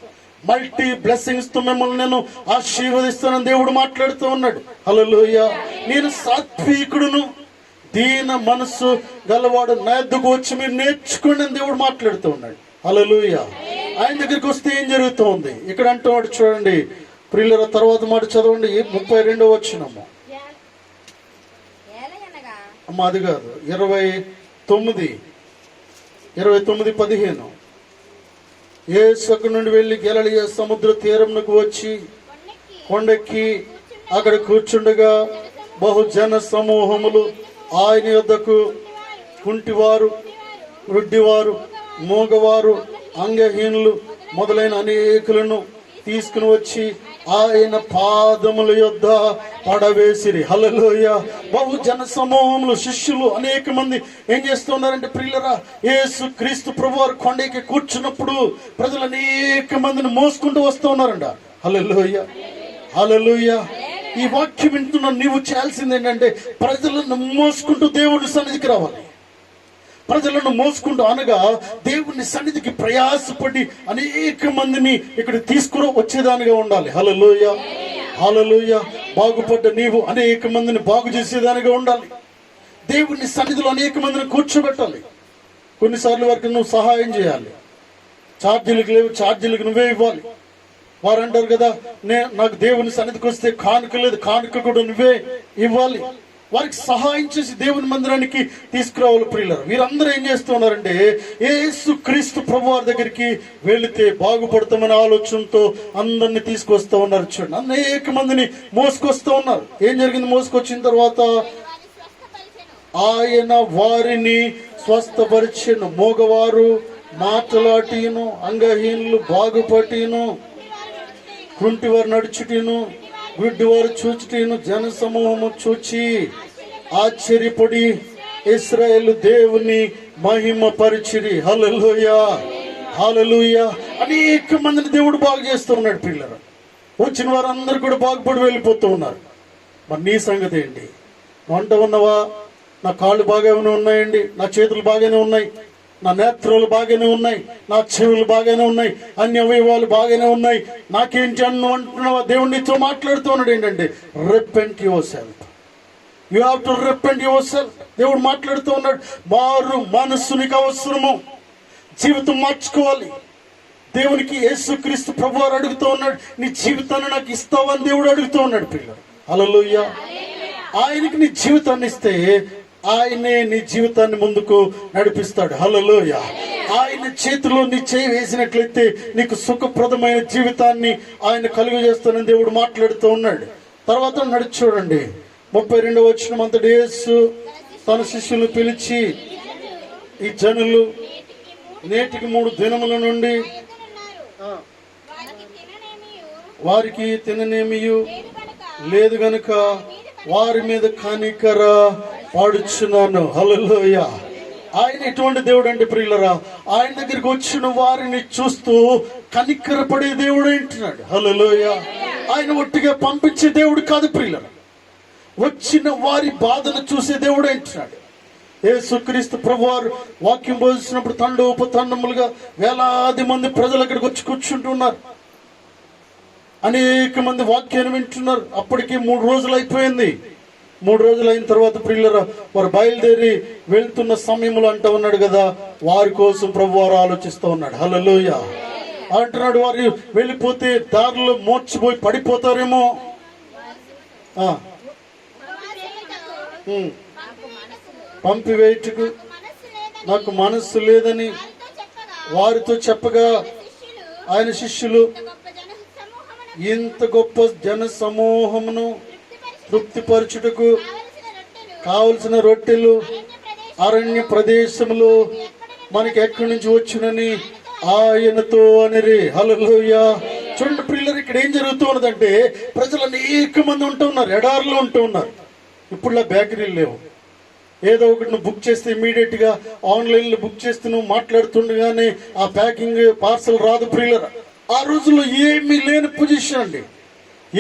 Speaker 1: మల్టీ బ్లెస్సింగ్స్ తో మిమ్మల్ని నేను ఆశీర్వదిస్తానని దేవుడు మాట్లాడుతూ ఉన్నాడు. హల్లెలూయా. నేను సాత్వికుడును దీన మనస్సు గలవాడు, నా యొద్దకు వచ్చి మీరు నేర్చుకోండి అని దేవుడు మాట్లాడుతూ ఉన్నాడు. హల్లెలూయా. ఆయన దగ్గరికి వస్తే ఏం జరుగుతూ ఉంది ఇక్కడ అంటున్నాడు. చూడండి ప్రియుల తర్వాత మాట చదవండి. 32వ వచనము. అమ్మ అది కాదు, 29:15. యేసు అక్కడి నుండి వెళ్ళి గలిలయ సముద్ర తీరమునకు వచ్చి కొండెక్కి అక్కడ కూర్చుండగా బహుజన సమూహములు ఆయన యొద్దకు కుంటివారు, వృద్ధివారు, మూగవారు, అంగహీనులు మొదలైన అనేకులను తీసుకుని వచ్చి ఆయన పాదముల యొద్ద పడవేసిరి. హల్లెలూయా. బహుజన సమూహములు, శిష్యులు అనేక మంది ఏం చేస్తున్నారంటే ప్రియులరా, యేసు క్రీస్తు ప్రభువారు కొండకి కూర్చున్నప్పుడు ప్రజలు అనేక మందిని మోసుకుంటూ వస్తూ ఉన్నారంట. హల్లెలూయా, హల్లెలూయా. ఈ వాక్యం వింటున్న నీవు చేయాల్సింది ఏంటంటే ప్రజలను మోసుకుంటూ దేవుని సన్నిధికి రావాలి. ప్రజలను మోసుకుంటూ అనగా దేవుని సన్నిధికి ప్రయాసపడి అనేక మందిని ఇక్కడ తీసుకుని వచ్చేదానిగా ఉండాలి. హల్లెలూయా, హల్లెలూయా. బాగుపడ్డ నీవు అనేక మందిని బాగు చేసేదానిగా ఉండాలి. దేవుని సన్నిధిలో అనేక మందిని కూర్చోబెట్టాలి. కొన్నిసార్లు వారికి నువ్వు సహాయం చేయాలి. ఛార్జీలకు లేవు, ఛార్జీలకు నువ్వే ఇవ్వాలి. వారు అంటారు కదా, నాకు దేవుని సన్నిధికి వస్తే కానుక లేదు, కానుక కూడా నువ్వే ఇవ్వాలి. వారికి సహాయం చేసి దేవుని మందిరానికి తీసుకురావాలి. ప్రియులారా, వీరందరూ ఏం చేస్తున్నారంటే యేసు క్రీస్తు ప్రభువారి దగ్గరికి వెళితే బాగుపడతామనే ఆలోచనతో అందరిని తీసుకొస్తూ ఉన్నారు. చూడండి, అనేక మందిని మోసుకొస్తూ ఉన్నారు. ఏం జరిగింది? మోసుకొచ్చిన తర్వాత ఆయన వారిని స్వస్థపరిచెను. మోగవారు మాటలాటిను, అంగహీనులు బాగుపటిను, కుంటివారు నడుచుటిను, గుడ్డివారు చూచుటిను జన సమూహము చూచి ఆశ్చర్యపడి ఇశ్రాయేలు దేవుని మహిమ పరిచిరి. హల్లెలూయా, హల్లెలూయా. అనేక మందిని దేవుడు బాగు చేస్తూ ఉన్నాడు. పిల్లలు వచ్చిన వారందరూ కూడా బాగుపడి వెళ్ళిపోతూ ఉన్నారు. మరి నీ సంగతి ఏంటి? వంట ఉన్నవా? నా కాళ్ళు బాగానే ఉన్నాయండి, నా చేతులు బాగానే ఉన్నాయి, నా నేత్రాలు బాగానే ఉన్నాయి, నా చెవులు బాగానే ఉన్నాయి, అన్ని అవయవాలు బాగానే ఉన్నాయి, నాకేంటి అన్ను అంటున్నావా? దేవుడు నీతో మాట్లాడుతూ ఉన్నాడు ఏంటంటే, repent your self, you have to repent your self. దేవుడు మాట్లాడుతూ ఉన్నాడు, మారు మనస్సు నీకు అవసరము, జీవితం మార్చుకోవాలి. దేవునికి యేసుక్రీస్తు ప్రభువారు అడుగుతూ ఉన్నాడు, నీ జీవితాన్ని నాకు ఇస్తావని దేవుడు అడుగుతూ ఉన్నాడు. పిల్లలు హల్లెలూయా. ఆయనకి నీ జీవితాన్ని ఇస్తే ఆయనే నీ జీవితాన్ని ముందుకు నడిపిస్తాడు. హల్లెలూయా. ఆయన చేతిలో నీ చేయి వేసినట్లయితే నీకు సుఖప్రదమైన జీవితాన్ని ఆయన కలుగజేస్తానని దేవుడు మాట్లాడుతూ ఉన్నాడు. తర్వాత నడిచి చూడండి 32వ వచనం. అంతటి యేసు తన శిష్యులను పిలిచి, ఈ జనులు నేటికి 3 దినముల నుండి వారికి తిననేమియు లేదు గనుక వారి మీద కనికర పాడుచున్నాను. హల్లెలూయా. ఆయన ఎటువంటి దేవుడు అంటే ప్రియులరా, ఆయన దగ్గరికి వచ్చిన వారిని చూస్తూ కనికరపడే దేవుడు అంటున్నాడు. హల్లెలూయా. ఆయన ఒట్టిగా పంపించే దేవుడు కాదు ప్రియులరా, వచ్చిన వారి బాధను చూసే దేవుడు అంటున్నాడు. యేసుక్రీస్తు ప్రభువారు వాక్యం బోధించినప్పుడు తండోపతండములుగా వేలాది మంది ప్రజలు అక్కడికి వచ్చి కూర్చుంటున్నారు. అనేక మంది వాక్యాన్ని వింటున్నారు. అప్పటికి 3 రోజులు అయిపోయింది. 3 రోజులు అయిన తర్వాత ప్రియులరా, వారు బయలుదేరి వెళ్తున్న సమయంలో అంటూ ఉన్నాడు కదా, వారి కోసం ప్రభువారు ఆలోచిస్తూ ఉన్నాడు. హల్లెలూయా. అంటున్నాడు, వారు వెళ్ళిపోతే దారిలో మోర్చిపోయి పడిపోతారేమో, పంపివేయుటకు నాకు మనస్సు లేదని వారితో చెప్పగా, ఆయన శిష్యులు ఇంత గొప్ప జన సమూహమును తృప్తిపరచుటకు కావలసిన రొట్టెలు అరణ్య ప్రదేశములో మనకి ఎక్కడి నుంచి వచ్చునని ఆయనతో అనిరి. హల్లెలూయా. చూడండి ప్రియులారా, ఇక్కడ ఏం జరుగుతూ ఉన్నదంటే, ప్రజలు అనేక మంది ఉంటూ ఉన్నారు, ఎడారిలో ఉంటూ ఉన్నారు. ఇప్పుడులా బేకరీలు లేవు. ఏదో ఒకటి నువ్వు బుక్ చేస్తే ఇమీడియట్ గా ఆన్లైన్లో బుక్ చేస్తే నువ్వు మాట్లాడుతుండగానే ఆ ప్యాకింగ్ పార్సల్ రాదు ప్రియులారా. ఆ రోజుల్లో ఏమీ లేని పొజిషన్ అండి,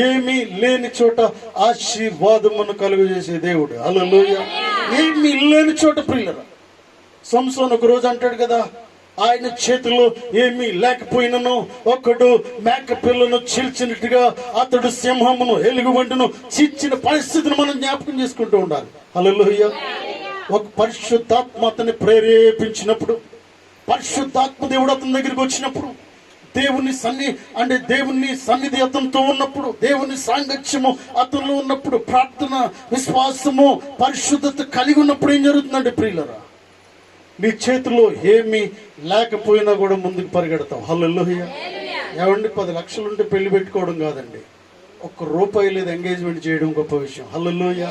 Speaker 1: ఏమీ లేని చోట ఆశీర్వాదమును కలుగజేసే దేవుడు. హల్లెలూయా. ఏమీ లేని చోట ప్రియులరా, సంసోను ఒక రోజు అంటాడు కదా, ఆయన చేతిలో ఏమీ లేకపోయినను ఒకడు మేక పిల్లను చీల్చినట్టుగా అతడు సింహమును ఎలుగుబంటును చీల్చిన పరిస్థితిని మనం జ్ఞాపకం చేసుకుంటూ ఉండాలి. హల్లెలూయా. ఒక పరిశుద్ధాత్మ అతన్ని ప్రేరేపించినప్పుడు, పరిశుద్ధాత్మ దేవుడు అతని దగ్గరికి వచ్చినప్పుడు, దేవుని సన్నిధి అతనితో ఉన్నప్పుడు, దేవుని సాంగత్యము అతనిలో ఉన్నప్పుడు, ప్రార్థన, విశ్వాసము, పరిశుద్ధత కలిగి ఉన్నప్పుడు ఏం జరుగుతుందంటే ప్రియులరా, నీ చేతిలో ఏమీ లేకపోయినా కూడా ముందుకు పరిగెడతాం. హల్లెలూయా. ఏమండి, 10 లక్షలు ఉంటే పెళ్లి పెట్టుకోవడం కాదండి, ₹1 లేదు ఎంగేజ్మెంట్ చేయడం గొప్ప విషయం. హల్లెలూయా.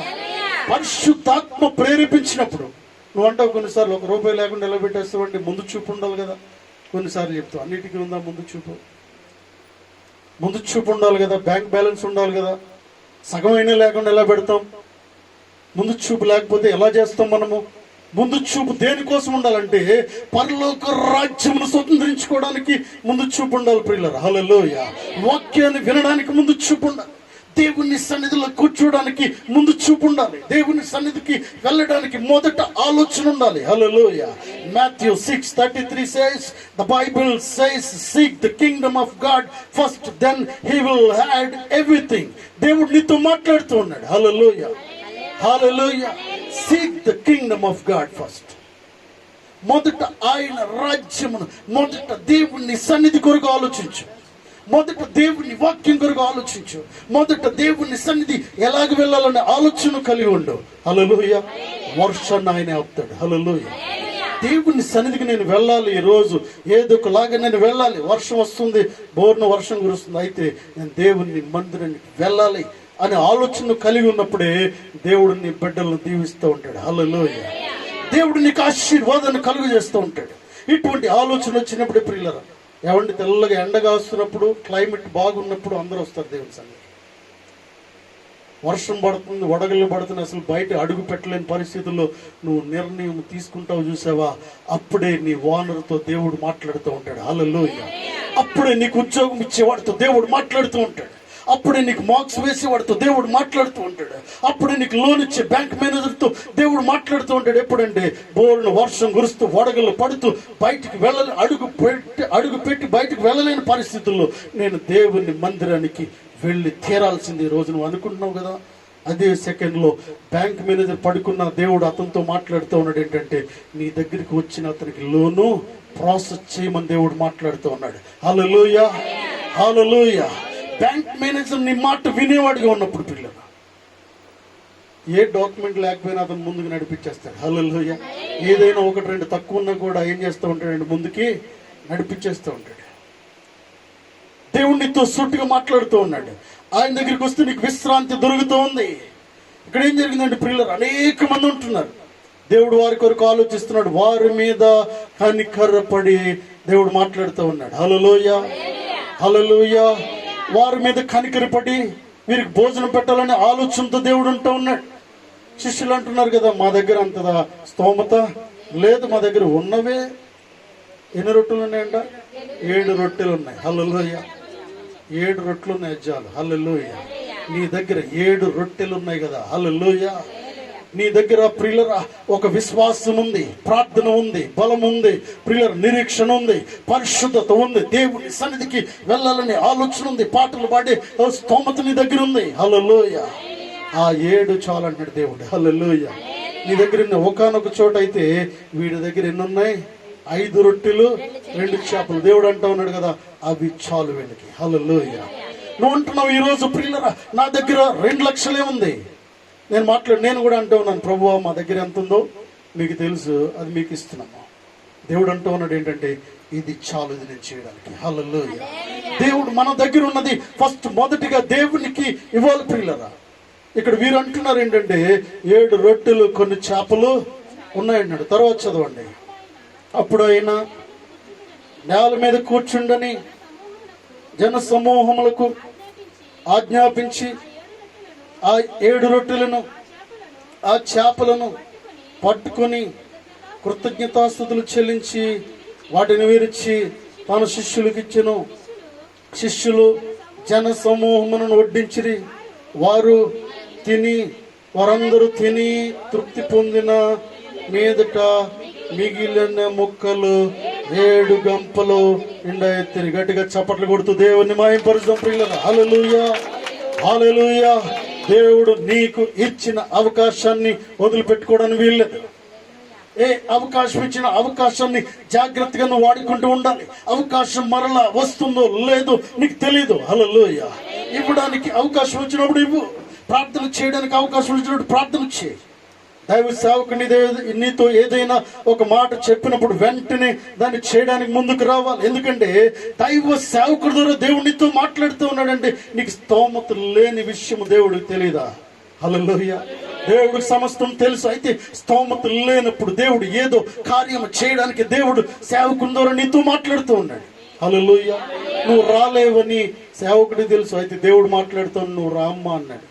Speaker 1: పరిశుద్ధాత్మ ప్రేరేపించినప్పుడు నువ్వు అంటావు కొన్నిసార్లు ₹1 లేకుండా ఎలా పెట్టేస్తావండి, ముందు చూపు ఉండాలి కదా. కొన్నిసార్లు చెప్తావు, అన్నిటికీ ఉందా ముందు చూపు ఉండాలి కదా, బ్యాంక్ బ్యాలెన్స్ ఉండాలి కదా, సగమైనా లేకుండా ఎలా పెడతాం? ముందు చూపు లేకపోతే ఎలా చేస్తాం మనము? ముందు చూపు దేనికోసం ఉండాలంటే పరలోక రాజ్యమును స్వతంత్రించుకోవడానికి ముందు చూపు ఉండాలి ప్రియులారా. హల్లెలూయా. వాక్యాన్ని వినడానికి ముందు చూపు ఉండాలి, దేవుని సన్నిధిలో కూర్చోడానికి ముందు చూపు ఉండాలి, దేవుని సన్నిధికి వెళ్ళడానికి మొదట ఆలోచన ఉండాలి. హల్లెలూయా. Matthew 6:33 says, the Bible says, seek the kingdom of God first, then he will add everything. దేవుడు నీతో మాట్లాడుతూ ఉన్నాడు. హల్లెలూయా. హల్లెలూయా. seek the kingdom of God first. మొదట ఆయన రాజ్యమును, మొదట దేవుని సన్నిధి కొరకు ఆలోచించు, మొదట దేవుని వాక్యం కొరకు ఆలోచించు, మొదట దేవుని సన్నిధి ఎలాగ వెళ్ళాలనే ఆలోచన కలిగి ఉండు. హల్లెలూయా. వర్షాన్ని ఆయన ఆపుతాడు. హల్లెలూయా. దేవుని సన్నిధికి నేను వెళ్ళాలి, ఈరోజు ఏదో ఒకలాగా నేను వెళ్ళాలి, వర్షం వస్తుంది, బోర్న వర్షం కురుస్తుంది, అయితే నేను దేవుని మందిరానికి వెళ్ళాలి అనే ఆలోచన కలిగి ఉన్నప్పుడే దేవుడు నీ బిడ్డలను దీవిస్తూ ఉంటాడు. హల్లెలూయా. దేవుడు నీకు ఆశీర్వాదాన్ని కలుగు చేస్తూ ఉంటాడు. ఇటువంటి ఆలోచన వచ్చినప్పుడే ప్రియులరా, ఏమంటే తెల్లగా ఎండగా వస్తున్నప్పుడు, క్లైమేట్ బాగున్నప్పుడు అందరూ వస్తారు దేవుని సన్నిధికి. వర్షం పడుతుంది, వడగళ్ళు పడుతుంది, అసలు బయట అడుగు పెట్టలేని పరిస్థితుల్లో నువ్వు నిర్ణయం తీసుకుంటావు చూసావా, అప్పుడే నీ ఓనర్తో దేవుడు మాట్లాడుతూ ఉంటాడు. హల్లెలూయా. అప్పుడే నీకు ఉద్యోగం ఇచ్చేవాడితో దేవుడు మాట్లాడుతూ ఉంటాడు. అప్పుడే నీకు మార్క్స్ వేసేవాడితో దేవుడు మాట్లాడుతూ ఉంటాడు. అప్పుడే నీకు లోన్ ఇచ్చే బ్యాంక్ మేనేజర్తో దేవుడు మాట్లాడుతూ ఉంటాడు. ఎప్పుడంటే బోరును వర్షం కురుస్తూ వడగళ్ళు పడుతూ బయటికి అడుగు పెట్టి బయటికి వెళ్ళలేని పరిస్థితుల్లో నేను దేవుని మందిరానికి వెళ్ళి తీరాల్సింది ఈ రోజు నువ్వు అనుకుంటున్నావు కదా. అదే సెకండ్లో బ్యాంక్ మేనేజర్ పడుకున్న దేవుడు అతనితో మాట్లాడుతూ ఉన్నాడు. ఏంటంటే నీ దగ్గరికి వచ్చిన అతనికి లోను ప్రాసెస్ చేయమని దేవుడు మాట్లాడుతూ ఉన్నాడు. హల్లెలూయా, హల్లెలూయా. బ్యాంక్ మేనేజర్ నీ మాట వినేవాడిగా ఉన్నప్పుడు పిల్లలు ఏ డాక్యుమెంట్ లేకపోయినా అతను ముందుకు నడిపించేస్తాడు. హల్లెలూయా. ఏదైనా ఒకటి రెండు తక్కువ ఉన్నా కూడా ఏం చేస్తూ ఉంటాడంటే ముందుకి నడిపించేస్తూ ఉంటాడు. దేవుడు నీతో సూటిగా మాట్లాడుతూ ఉన్నాడు. ఆయన దగ్గరికి వస్తే నీకు విశ్రాంతి దొరుకుతూ ఉంది. ఇక్కడ ఏం జరిగిందంటే పిల్లలు అనేక మంది ఉంటున్నారు. దేవుడు వారి కొరకు ఆలోచిస్తున్నాడు. వారి మీద కనికరపడి దేవుడు మాట్లాడుతూ ఉన్నాడు. హల్లెలూయా, హల్లెలూయా. వారి మీద కనికరపడి వీరికి భోజనం పెట్టాలనే ఆలోచనతో దేవుడు ఉంటూ ఉన్నాడు. శిష్యులు అంటున్నారు కదా, మా దగ్గర అంత స్తోమత లేదు, మా దగ్గర ఉన్నవే ఎన్ని రొట్టెలు ఉన్నాయంట? 7 రొట్టెలు ఉన్నాయి. హల్లెలూయా. 7 రొట్టెలు ఉన్నాయి అజ్జాలు. హల్లెలూయా. నీ దగ్గర 7 రొట్టెలు ఉన్నాయి కదా. హల్లెలూయా. నీ దగ్గర ప్రియులర ఒక విశ్వాసం ఉంది, ప్రార్థన ఉంది, బలం ఉంది, ప్రియులర నిరీక్షణ ఉంది, పరిశుద్ధత ఉంది, దేవుని సన్నిధికి వెళ్ళాలనే ఆలోచన ఉంది, పాటలు పాడే స్తోమత నీ దగ్గర ఉంది. హల్లెలూయా. ఆ 7 చాలు అంటాడు దేవుడు. హల్లెలూయా. నీ దగ్గర ఒకనొక చోట అయితే వీడి దగ్గర ఎన్ని ఉన్నాయి? 5 రొట్టెలు 2 చేపలు. దేవుడు అంటా ఉన్నాడు కదా, అవి చాలు వీళ్ళకి. హల్లెలూయా. నువ్వు అంటున్నావు ఈరోజు ప్రియులరా నా దగ్గర 2 లక్షలే ఉంది. నేను కూడా అంటూ ఉన్నాను, ప్రభువా మా దగ్గర ఎంత ఉందో మీకు తెలుసు, అది మీకు ఇస్తున్నాము. దేవుడు అంటూ ఉన్నాడు ఏంటంటే ఇది చాలు, ఇది నేను చేయడానికి. హల్లెలూయా. దేవుడు మన దగ్గర ఉన్నది ఫస్ట్ మొదటిగా దేవునికి ఇవ్వాలి ప్రియులరా. ఇక్కడ వీరు అంటున్నారు ఏంటంటే 7 రొట్టెలు కొన్ని చేపలు ఉన్నాయన్నాడు. తర్వాత చదవండి. అప్పుడు ఆయన నేల మీద కూర్చుండని జన సమూహములకు ఆజ్ఞాపించి ఆ 7 రొట్టెలను ఆ చేపలను పట్టుకొని కృతజ్ఞతాస్తుతులు చెల్లించి వాటిని విరిచి తన శిష్యులకు ఇచ్చెను. శిష్యులు జన సమూహమును వడ్డించిరి. వారందరూ తిని తృప్తి పొందిన మీదట మిగిలిన ముక్కలు 7 గంపలు నిండా ఎత్తిరి. గట్టిగా చప్పట్లు కొడుతూ దేవుని మహిమపరుద్దాం ప్రియులారా. హల్లెలూయా, హల్లెలూయా. దేవుడు నీకు ఇచ్చిన అవకాశాన్ని వదిలిపెట్టుకోవడానికి వీల్లేదు. ఏ అవకాశం ఇచ్చిన అవకాశాన్ని జాగ్రత్తగా నువ్వు వాడుకుంటూ ఉండాలి. అవకాశం మరలా వస్తుందో లేదో నీకు తెలీదు. హల్లెలూయా. ఇవ్వడానికి అవకాశం వచ్చినప్పుడు ఇవ్వు. ప్రార్థన చేయడానికి అవకాశం వచ్చినప్పుడు ప్రార్థన చేయి. దైవ సేవకుని నీతో ఏదైనా ఒక మాట చెప్పినప్పుడు వెంటనే దాన్ని చేయడానికి ముందుకు రావాలి. ఎందుకంటే దైవ సేవకుడి ద్వారా దేవుడు నీతో మాట్లాడుతూ ఉన్నాడంటే నీకు స్తోమత లేని విషయం దేవుడికి తెలియదా? హల్లెలూయా. దేవుడికి సమస్తం తెలుసు. అయితే స్తోమత లేనప్పుడు దేవుడు ఏదో కార్యం చేయడానికి దేవుడు సేవకుని ద్వారా నీతో మాట్లాడుతూ ఉన్నాడు. హల్లెలూయా. నువ్వు రాలేవని సేవకుడికి తెలుసు. అయితే దేవుడు మాట్లాడుతావు, నువ్వు రామ్మా అన్నాడు.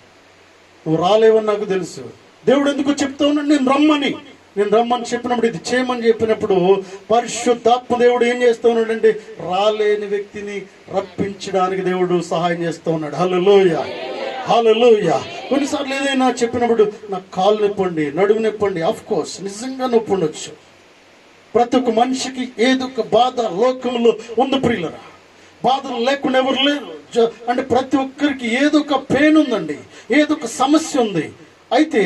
Speaker 1: నువ్వు రాలేవని నాకు తెలుసు. దేవుడు ఎందుకు చెప్తా ఉన్నాడు? నేను రమ్మని చెప్పినప్పుడు, ఇది చేయమని చెప్పినప్పుడు పరిశుద్ధాత్మ దేవుడు ఏం చేస్తూ ఉన్నాడంటే రాలేని వ్యక్తిని రప్పించడానికి దేవుడు సహాయం చేస్తూ ఉన్నాడు. హల్లెలూయా, హల్లెలూయా. కొన్నిసార్లు ఏదైనా చెప్పినప్పుడు నాకు కాలు నొప్పండి, నడుము నొప్పండి. ఆఫ్ కోర్స్ నిజంగా నొప్పి ఉండొచ్చు. ప్రతి ఒక్క మనిషికి ఏదో ఒక బాధ లోకంలో ఉంది ప్రియులరా. బాధలు లేకుండా ఎవరు లేరు. అంటే ప్రతి ఒక్కరికి ఏదో ఒక పెయిన్ ఉందండి, ఏదో ఒక సమస్య ఉంది. అయితే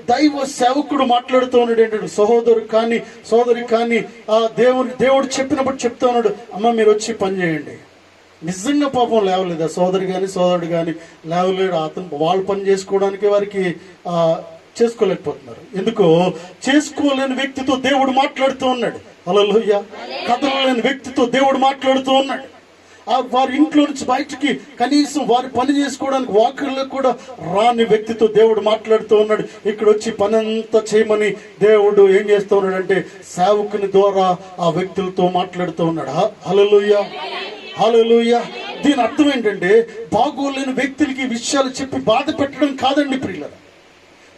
Speaker 1: దైవ సేవకుడు మాట్లాడుతూ ఉన్నాడు ఏంటంటే సోదరి కానీ ఆ దేవుడు చెప్పినప్పుడు చెప్తా ఉన్నాడు, అమ్మ మీరు వచ్చి పని చేయండి. నిజంగా పాపం లేవలేదు ఆ సోదరుడు కానీ లేవలేడు. అతను వాళ్ళు పని చేసుకోవడానికి వారికి చేసుకోలేకపోతున్నారు. ఎందుకో చేసుకోలేని వ్యక్తితో దేవుడు మాట్లాడుతూ ఉన్నాడు. హల్లెలూయా. కదలలేని వ్యక్తితో దేవుడు మాట్లాడుతూ ఉన్నాడు. వారి ఇంట్లో నుంచి బయటికి కనీసం వారి పని చేసుకోవడానికి వాకర్లో కూడా రాని వ్యక్తితో దేవుడు మాట్లాడుతూ ఉన్నాడు. ఇక్కడ వచ్చి పని అంతా చేయమని దేవుడు ఏం చేస్తూ ఉన్నాడు అంటే సేవకుని ద్వారా ఆ వ్యక్తులతో మాట్లాడుతూ ఉన్నాడు. హల్లెలూయా, హల్లెలూయా. దీని అర్థం ఏంటంటే బాగోలేని వ్యక్తులకి విషయాలు చెప్పి బాధ పెట్టడం కాదండి ప్రియులారా.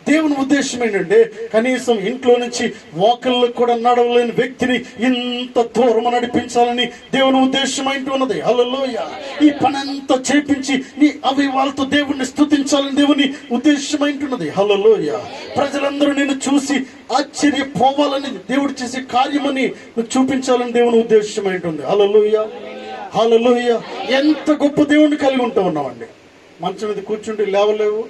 Speaker 1: దేవుని ఉద్దేశం ఏంటంటే కనీసం ఇంట్లో నుంచి వాకల్లో కూడా నడవలేని వ్యక్తిని ఇంత దూరం నడిపించాలని దేవుని ఉద్దేశం ఏంటి ఉన్నది. హల్లెలూయా. ఈ పని అంతా చేపించి నీ అవయవాలతో దేవుణ్ణి స్తుతించాలని దేవుని ఉద్దేశం ఏంటున్నది. హల్లెలూయా. ప్రజలందరూ నిన్ను చూసి ఆశ్చర్యపోవాలని దేవుడు చేసే కార్యమని నువ్వు చూపించాలని దేవుని ఉద్దేశం ఏంటుంది. హల్లెలూయా. హల్లెలూయా. ఎంత గొప్ప దేవుణ్ణి కలిగి ఉంటా ఉన్నామండి. మంచం మీద కూర్చుంటే లేవలేవు,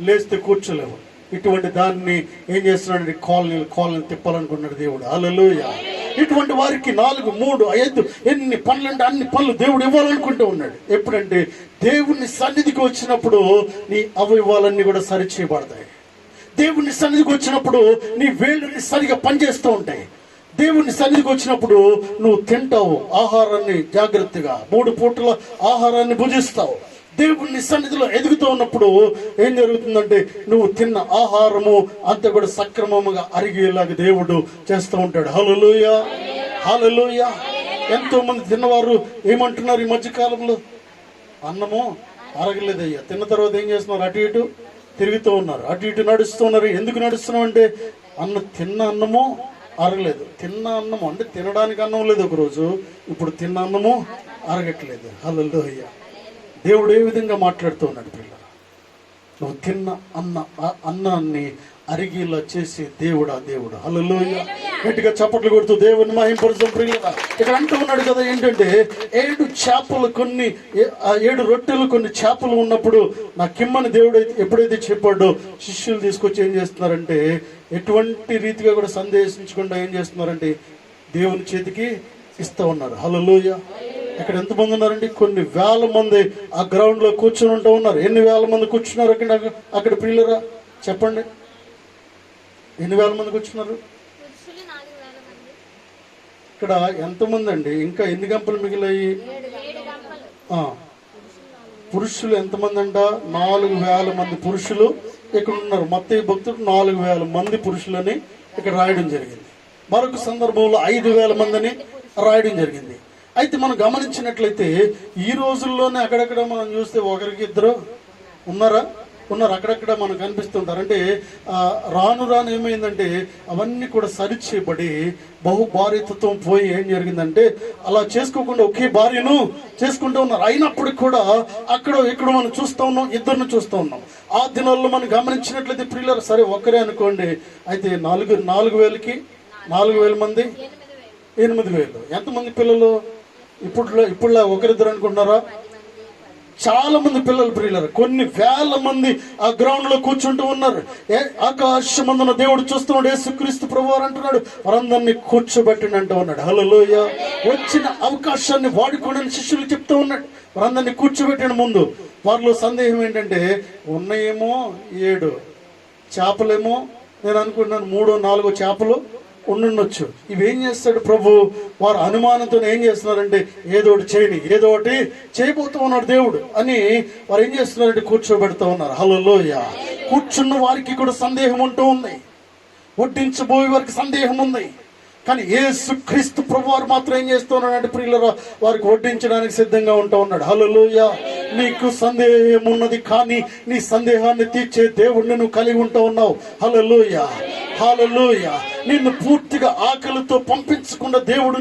Speaker 1: లేస్తే కూర్చోలేవు. ఇటువంటి దాన్ని ఏం చేస్తున్నాడు? కాలనీ తిప్పాలనుకున్నాడు దేవుడు. హల్లెలూయా. ఇటువంటి వారికి 4, 3, 5 ఎన్ని పనులంటే అన్ని పనులు దేవుడు ఇవ్వాలనుకుంటూ ఉన్నాడు. ఎప్పుడంటే దేవుని సన్నిధికి వచ్చినప్పుడు నీ అవయవాలన్నీ కూడా సరిచేయబడతాయి. దేవుని సన్నిధికి వచ్చినప్పుడు నీ వేళ్ళని సరిగా పనిచేస్తూ ఉంటాయి. దేవుని సన్నిధికి వచ్చినప్పుడు నువ్వు తింటావు, ఆహారాన్ని జాగ్రత్తగా 3 పూటల ఆహారాన్ని భుజిస్తావు. దేవుని సన్నిధిలో ఎదుగుతూ ఉన్నప్పుడు ఏం జరుగుతుందంటే నువ్వు తిన్న ఆహారము అంతా కూడా సక్రమముగా అరిగేలాగా దేవుడు చేస్తూ ఉంటాడు. హల్లెలూయా. హల్లెలూయా. ఎంతో మంది తిన్నవారు ఏమంటున్నారు ఈ మధ్యకాలంలో? అన్నము అరగలేదయ్యా. తిన్న తర్వాత ఏం చేస్తున్నారు? అటు ఇటు తిరుగుతూ ఉన్నారు, అటు ఇటు నడుస్తూ ఉన్నారు. ఎందుకు నడుస్తున్నాం అంటే తిన్న అన్నము అరగలేదు. తిన్న అన్నము అంటే తినడానికి అన్నం లేదు ఒకరోజు, ఇప్పుడు తిన్న అన్నము అరగట్లేదు. హల్లెలూయా. దేవుడు ఏ విధంగా మాట్లాడుతూ ఉన్నాడు పిల్లలు? నువ్వు తిన్న అన్నాన్ని అరిగేలా చేసే దేవుడా దేవుడు. హల్లెలూయా. గట్టిగా చప్పట్లు కొడుతూ దేవుని మహింపరచడం ప్రియులరా. ఇక్కడ అంటూ ఉన్నాడు కదా ఏంటంటే 7 చేపలు 7 రొట్టెలు కొన్ని చేపలు ఉన్నప్పుడు నా కిమ్మని దేవుడు ఎప్పుడైతే చెప్పాడో శిష్యులు తీసుకొచ్చి ఏం చేస్తున్నారంటే ఎటువంటి రీతిగా కూడా సందేశించకుండా ఏం చేస్తున్నారంటే దేవుని చేతికి ఇస్తూ ఉన్నారు. హల్లెలూయా. ఇక్కడ ఎంతమంది ఉన్నారండి? కొన్ని వేల మంది ఆ గ్రౌండ్ లో కూర్చుని ఉంటూ ఉన్నారు. ఎన్ని వేల మంది కూర్చున్నారు అక్కడ ప్రియులరా? చెప్పండి, ఎన్ని వేల మంది కూర్చున్నారు? ఇక్కడ ఎంతమంది అండి? ఇంకా ఎన్ని గంపలు మిగిలాయి? పురుషులు ఎంతమంది అంట? 4,000 మంది పురుషులు ఇక్కడ ఉన్నారు. మత్తయి భక్తుడు 4,000 మంది పురుషులని ఇక్కడ రాయడం జరిగింది. మరొక సందర్భంలో 5,000 మందిని రాయడం జరిగింది. అయితే మనం గమనించినట్లయితే ఈ రోజుల్లోనే అక్కడక్కడ మనం చూస్తే ఒకరికి 2 ఉన్నారు. అక్కడక్కడ మనకు కనిపిస్తుంటారు. అంటే రాను ఏమైందంటే అవన్నీ కూడా సరిచేయబడి బహుభార్యతత్వం పోయి ఏం జరిగిందంటే అలా చేసుకోకుండా ఒకే భార్యను చేసుకుంటూ ఉన్నారు. అయినప్పటికీ కూడా అక్కడ ఇక్కడ మనం చూస్తూ ఉన్నాం, 2ని చూస్తూ ఉన్నాం. ఆ దినాల్లో మనం గమనించినట్లయితే ప్రియులారా, సరే ఒక్కరే అనుకోండి, అయితే 4,000కి 4,000 మంది 8,000. ఎంతమంది పిల్లలు? ఇప్పుడు 1-2 అనుకుంటున్నారా? చాలా మంది పిల్లలు ప్రియులారా. కొన్ని వేల మంది ఆ గ్రౌండ్ లో కూర్చుంటూ ఉన్నారు. ఆకాశమందున దేవుడు చూస్తున్నాడు. యేసుక్రీస్తు ప్రభువారు అంటున్నాడు వారందరినీ కూర్చోబెట్టండి అంటూ ఉన్నాడు. హల్లెలూయా. వచ్చిన అవకాశాన్ని వాడుకోవడానికి శిష్యులు చెప్తూ ఉన్నాడు. వారందరినీ కూర్చోబెట్టిన ముందు వారిలో సందేహం ఏంటంటే ఉన్నాయేమో 7 చేపలేమో, నేను అనుకుంటున్నాను 3-4 చేపలు ఉండుండొచ్చు. ఇవేం చేస్తాడు ప్రభు? వారు అనుమానంతో ఏం చేస్తున్నారంటే ఏదో ఒకటి చేయబోతూ ఉన్నాడు దేవుడు అని వారు ఏం చేస్తున్నారంటే కూర్చోబెడతా ఉన్నారు. హల్లెలూయా. కూర్చున్న వారికి కూడా సందేహం ఉంటూ ఉంది, వడ్డించబోయే వారికి సందేహం ఉంది. కానీ యేసుక్రీస్తు ప్రభువారు మాత్రం ఏం చేస్తున్నాడంటే ప్రియులరా వారికి వడ్డించడానికి సిద్ధంగా ఉంటా ఉన్నాడు. హల్లెలూయా. నీకు సందేహం ఉన్నది, కానీ నీ సందేహాన్ని తీర్చే దేవుడిని నువ్వు కలిగి ఉంటా ఉన్నావు. హల్లెలూయా. హల్లెలూయా. నిన్ను పూర్తిగా ఆకలితో పంపించకుండా దేవుడు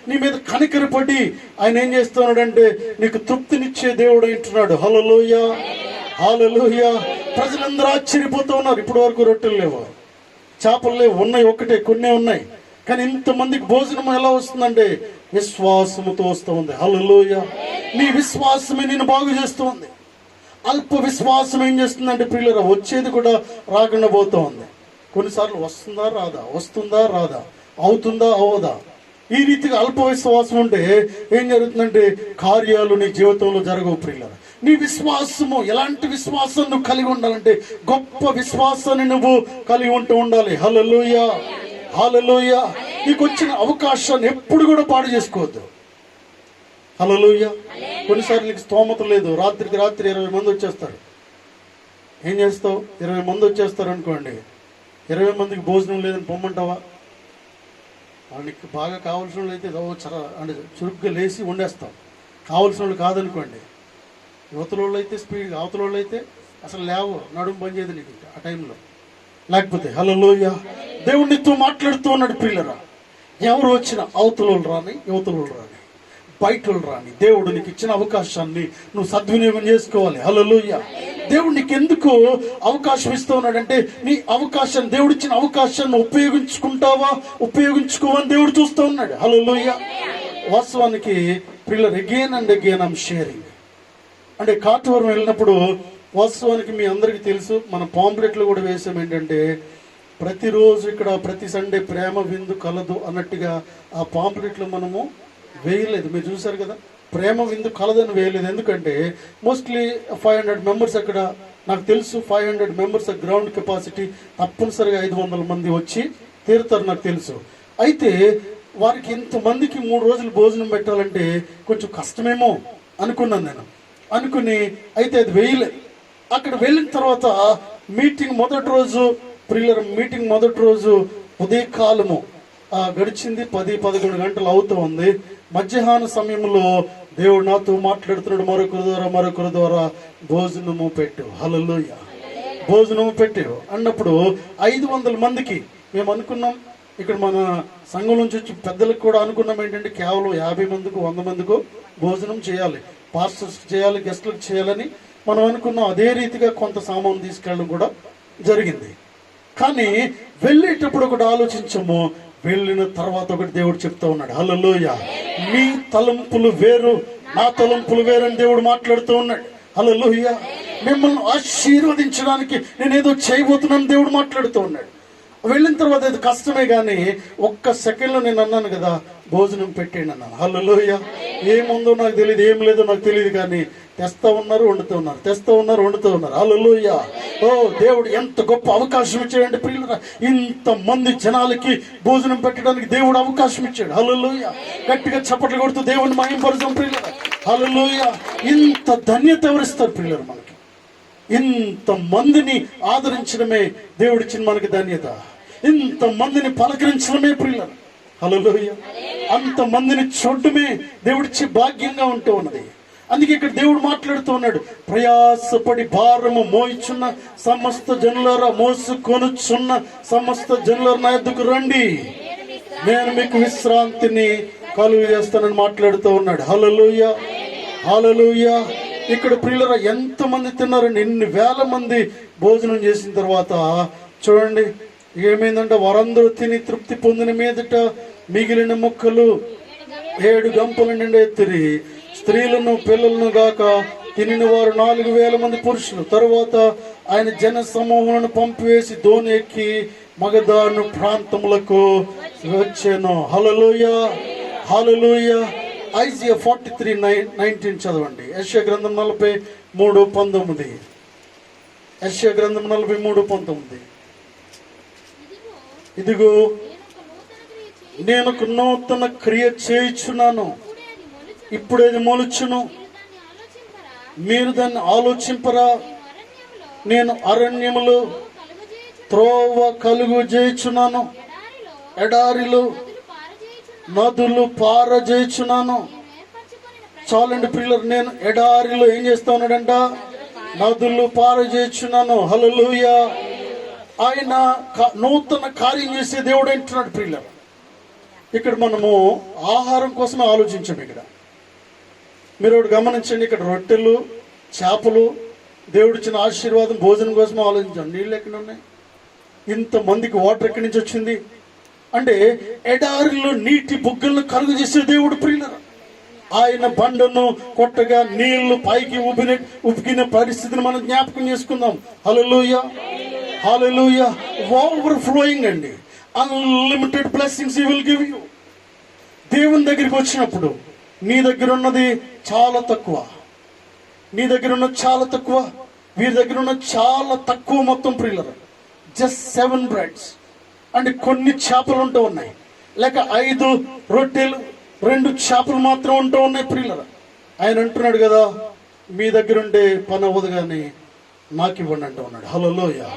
Speaker 1: నీ మీద కనికరపడి ఆయన ఏం చేస్తున్నాడంటే నీకు తృప్తినిచ్చే దేవుడు అంటున్నాడు. హల్లెలూయా. హల్లెలూయా. ప్రజలందరూ ఆశ్చర్యపోతూ ఉన్నారు. ఇప్పటి వరకు రొట్టెలు లేవు, చేపలు లేవు, ఉన్నాయి ఒకటే, కొన్ని ఉన్నాయి. కానీ ఇంతమందికి భోజనం ఎలా వస్తుందంటే విశ్వాసముతో వస్తూ ఉంది. హల్లెలూయా. నీ విశ్వాసమే నేను బాగు చేస్తూ ఉంది. అల్ప విశ్వాసం ఏం చేస్తుందంటే ప్రియులరా వచ్చేది కూడా రాకుండా పోతూ ఉంది. కొన్నిసార్లు వస్తుందా రాదా, అవుతుందా అవదా, ఈ రీతిగా అల్ప విశ్వాసం ఉంటే ఏం జరుగుతుందంటే కార్యాలు నీ జీవితంలో జరగవు ప్రియులరా. నీ విశ్వాసము ఎలాంటి విశ్వాసం నువ్వు కలిగి ఉండాలంటే గొప్ప విశ్వాసాన్ని నువ్వు కలిగి ఉండాలి. హల్లెలూయా. హల్లెలూయా. నీకు వచ్చిన అవకాశాన్ని ఎప్పుడు కూడా పాడు చేసుకోవద్దు. హల్లెలూయా. కొన్నిసార్లు నీకు స్తోమత లేదు, రాత్రికి రాత్రి 20 మంది వచ్చేస్తారు. ఏం చేస్తావు? 20 మంది వచ్చేస్తారు అనుకోండి, 20 మందికి భోజనం లేదని పొమ్మంటావా? వాళ్ళకి బాగా కావాల్సిన వాళ్ళు అయితే అంటే చురుగ్గా లేచి వండేస్తాం. కావాల్సిన వాళ్ళు కాదనుకోండి, యువతల వాళ్ళు అయితే స్పీడ్గా, అవతల వాళ్ళు అయితే అసలు లేవు, నడుము పని చేయదు నీకు ఆ టైంలో. లేకపోతే హల్లెలూయా. దేవుడు నీతో మాట్లాడుతూ ఉన్నాడు ప్రియులరా. ఎవరు వచ్చినా అవతల రాని, యువతల రాని, బయట రాని, దేవుడు నీకు ఇచ్చిన అవకాశాన్ని నువ్వు సద్వినియోగం చేసుకోవాలి. హల్లెలూయా. దేవుడు నీకు ఎందుకు అవకాశం ఇస్తూ ఉన్నాడంటే నీ అవకాశాన్ని, దేవుడు ఇచ్చిన అవకాశాన్ని ఉపయోగించుకుంటావా ఉపయోగించుకోవని దేవుడు చూస్తూ ఉన్నాడు. హల్లెలూయా. వాస్తవానికి పిల్లలు again and again I'm sharing. అంటే కాటువరం వెళ్ళినప్పుడు వాస్తవానికి మీ అందరికీ తెలుసు, మన పాంప్లెట్లు కూడా వేసాం ఏంటంటే ప్రతిరోజు ఇక్కడ ప్రతి సండే ప్రేమ విందు కలదు అన్నట్టుగా ఆ పాంప్లెట్లు మనము వేయలేదు. మీరు చూసారు కదా, ప్రేమ విందు కలదని వేయలేదు. ఎందుకంటే మోస్ట్లీ 500 మెంబర్స్ అక్కడ, నాకు తెలుసు 500 మెంబర్స్ గ్రౌండ్ కెపాసిటీ, తప్పనిసరిగా 500 మంది వచ్చి తీరుతారు నాకు తెలుసు. అయితే వారికి ఇంతమందికి 3 రోజులు భోజనం పెట్టాలంటే కొంచెం కష్టమేమో అనుకున్నాను నేను. అనుకుని అయితే అది వేయలేదు. అక్కడ వెళ్ళిన తర్వాత మీటింగ్ మొదటి రోజు ప్రియులర్ మీటింగ్ మొదటి రోజు ఉదయకాలము గడిచింది, 10-11 గంటలు అవుతూ ఉంది. మధ్యాహ్న సమయంలో దేవుడు నాతో మాట్లాడుతున్నాడు, మరొకరి ద్వారా భోజనము పెట్టు. హల్లెలూయా. భోజనము పెట్టు అన్నప్పుడు 500 మందికి మేము అనుకున్నాం. ఇక్కడ మన సంఘం నుంచి వచ్చి పెద్దలకు కూడా అనుకున్నాం ఏంటంటే కేవలం 50 మందికి 100 మందికో భోజనం చేయాలి, పాస్టర్స్ చేయాలి, గెస్ట్లకు చేయాలని మనం అనుకున్నాం. అదే రీతిగా కొంత సామాను తీసుకెళ్ళడం కూడా జరిగింది. కానీ వెళ్ళేటప్పుడు ఒకటి ఆలోచించము, వెళ్ళిన తర్వాత ఒకటి దేవుడు చెప్తా ఉన్నాడు. హల్లెలూయా. మీ తలంపులు వేరు, నా తలంపులు వేరు అని దేవుడు మాట్లాడుతూ ఉన్నాడు. హల్లెలూయా. మిమ్మల్ని ఆశీర్వదించడానికి నేనేదో చేయబోతున్నాను దేవుడు మాట్లాడుతూ ఉన్నాడు. వెళ్ళిన తర్వాత అది కష్టమే, కానీ ఒక్క సెకండ్లో నేను అన్నాను కదా, భోజనం పెట్టేయండి అన్నాను. హల్లెలూయా. ఏముందో నాకు తెలియదు, ఏం లేదో నాకు తెలియదు, కానీ తెస్తా ఉన్నారు, వండుతూ ఉన్నారు, తెస్తా ఉన్నారు, వండుతూ ఉన్నారు. హల్లెలూయా. ఓ దేవుడు ఎంత గొప్ప అవకాశం ఇచ్చాడంటే ప్రియులరా, ఇంతమంది జనాలకి భోజనం పెట్టడానికి దేవుడు అవకాశం ఇచ్చాడు. హల్లెలూయా. గట్టిగా చప్పట్లు కొడుతూ దేవుడిని మహిమపరచం ప్రియులరా. హల్లెలూయా. ఇంత ధన్యత ఎవరిస్తారు ప్రియులరు మనకి? ఇంత మందిని ఆదరించడమే దేవుడిచ్చిన మనకి ధన్యత. ఇంత మందిని పలకరించడమే ప్రియులరు. హల్లెలూయా. అంత మందిని చూడటమే దేవుడిచ్చే భాగ్యంగా ఉంటూ ఉన్నది. అందుకే ఇక్కడ దేవుడు మాట్లాడుతూ ఉన్నాడు, ప్రయాసపడి భారము మోయిచున్న సమస్త జనులారా, మోసుకొనుచున్న సమస్త జనులారా నా యొద్దకు రండి, నేను మీకు విశ్రాంతిని కలుగు చేస్తానని మాట్లాడుతూ ఉన్నాడు. హల్లెలూయా. హల్లెలూయా. ఇక్కడ ప్రియులరా ఎంతమంది తిన్నారండి? ఎన్ని వేల మంది భోజనం చేసిన తర్వాత చూడండి ఏమైందంటే, వారందరూ తిని తృప్తి పొందిన మీదట మిగిలిన ముక్కలు 7 గంపల నిండా ఎత్తిరి. స్త్రీలను పిల్లలను గాక తినిన వారు 4,000 మంది పురుషులు. తరువాత ఆయన జన సమూహాలను పంపివేసి దోణి ఎక్కి మగదాను ప్రాంతములకు వచ్చాను. హల్లెలూయా. హల్లెలూయా. ఐజియా 43:19 చదవండి. యెషయా గ్రంథం 43:19. యెషయా గ్రంథం 43:19. ఇదిగో నేను ఒక నూతన క్రియ చేయుచున్నాను, ఇప్పుడేది మొలుచును, మీరు దాన్ని ఆలోచింపరా? నేను అరణ్యములో త్రోవ కలుగు చేయుచున్నాను, ఎడారిలో నదులు పారజేయుచున్నాను. చాలండి పిల్లలు, నేను ఎడారిలో ఏం చేస్తా ఉన్నాడంట? నదులు పారజేయుచున్నాను. హల్లెలూయా. ఆయన నూతన కార్యం చేసే దేవుడు అంటున్నాడు పిల్లలు. ఇక్కడ మనము ఆహారం కోసమే ఆలోచించాము. ఇక్కడ మీరు ఒకటి గమనించండి, ఇక్కడ రొట్టెలు, చేపలు, దేవుడిచ్చిన ఆశీర్వాదం, భోజనం కోసమే ఆలోచించాం. నీళ్ళు ఎక్కడ ఉన్నాయి? ఇంతమందికి వాటర్ ఎక్కడి నుంచి వచ్చింది అంటే ఎడారిలో నీటి బుగ్గలను కలుగు చేసే దేవుడు ప్రియులరా. ఆయన బండను కొట్టగా నీళ్లు పైకి ఉబికిన పరిస్థితిని మనం జ్ఞాపకం చేసుకుందాం. హల్లెలూయా. హల్లెలూయా. ఓవర్ ఫ్లోయింగ్ అండి. Unlimited blessings he will give you. దేవుని దగ్గరికి వచ్చినప్పుడు నీ దగ్గర ఉన్నది చాలా తక్కువ, నీ దగ్గర ఉన్నది చాలా తక్కువ, వీరి దగ్గర ఉన్నది చాలా తక్కువ మొత్తం ప్రియులరా. జస్ట్ 7 బ్రెడ్స్ అంటే కొన్ని చేపలు ఉంటూ ఉన్నాయి, లేక 5 రొట్టెలు 2 చేపలు మాత్రం ఉంటూ ఉన్నాయి ప్రియులరా. ఆయన అంటున్నాడు కదా, మీ దగ్గర ఉంటే పని అవ్వదు కానీ నాకు ఇవ్వండి అంటూ ఉన్నాడు. హల్లెలూయా.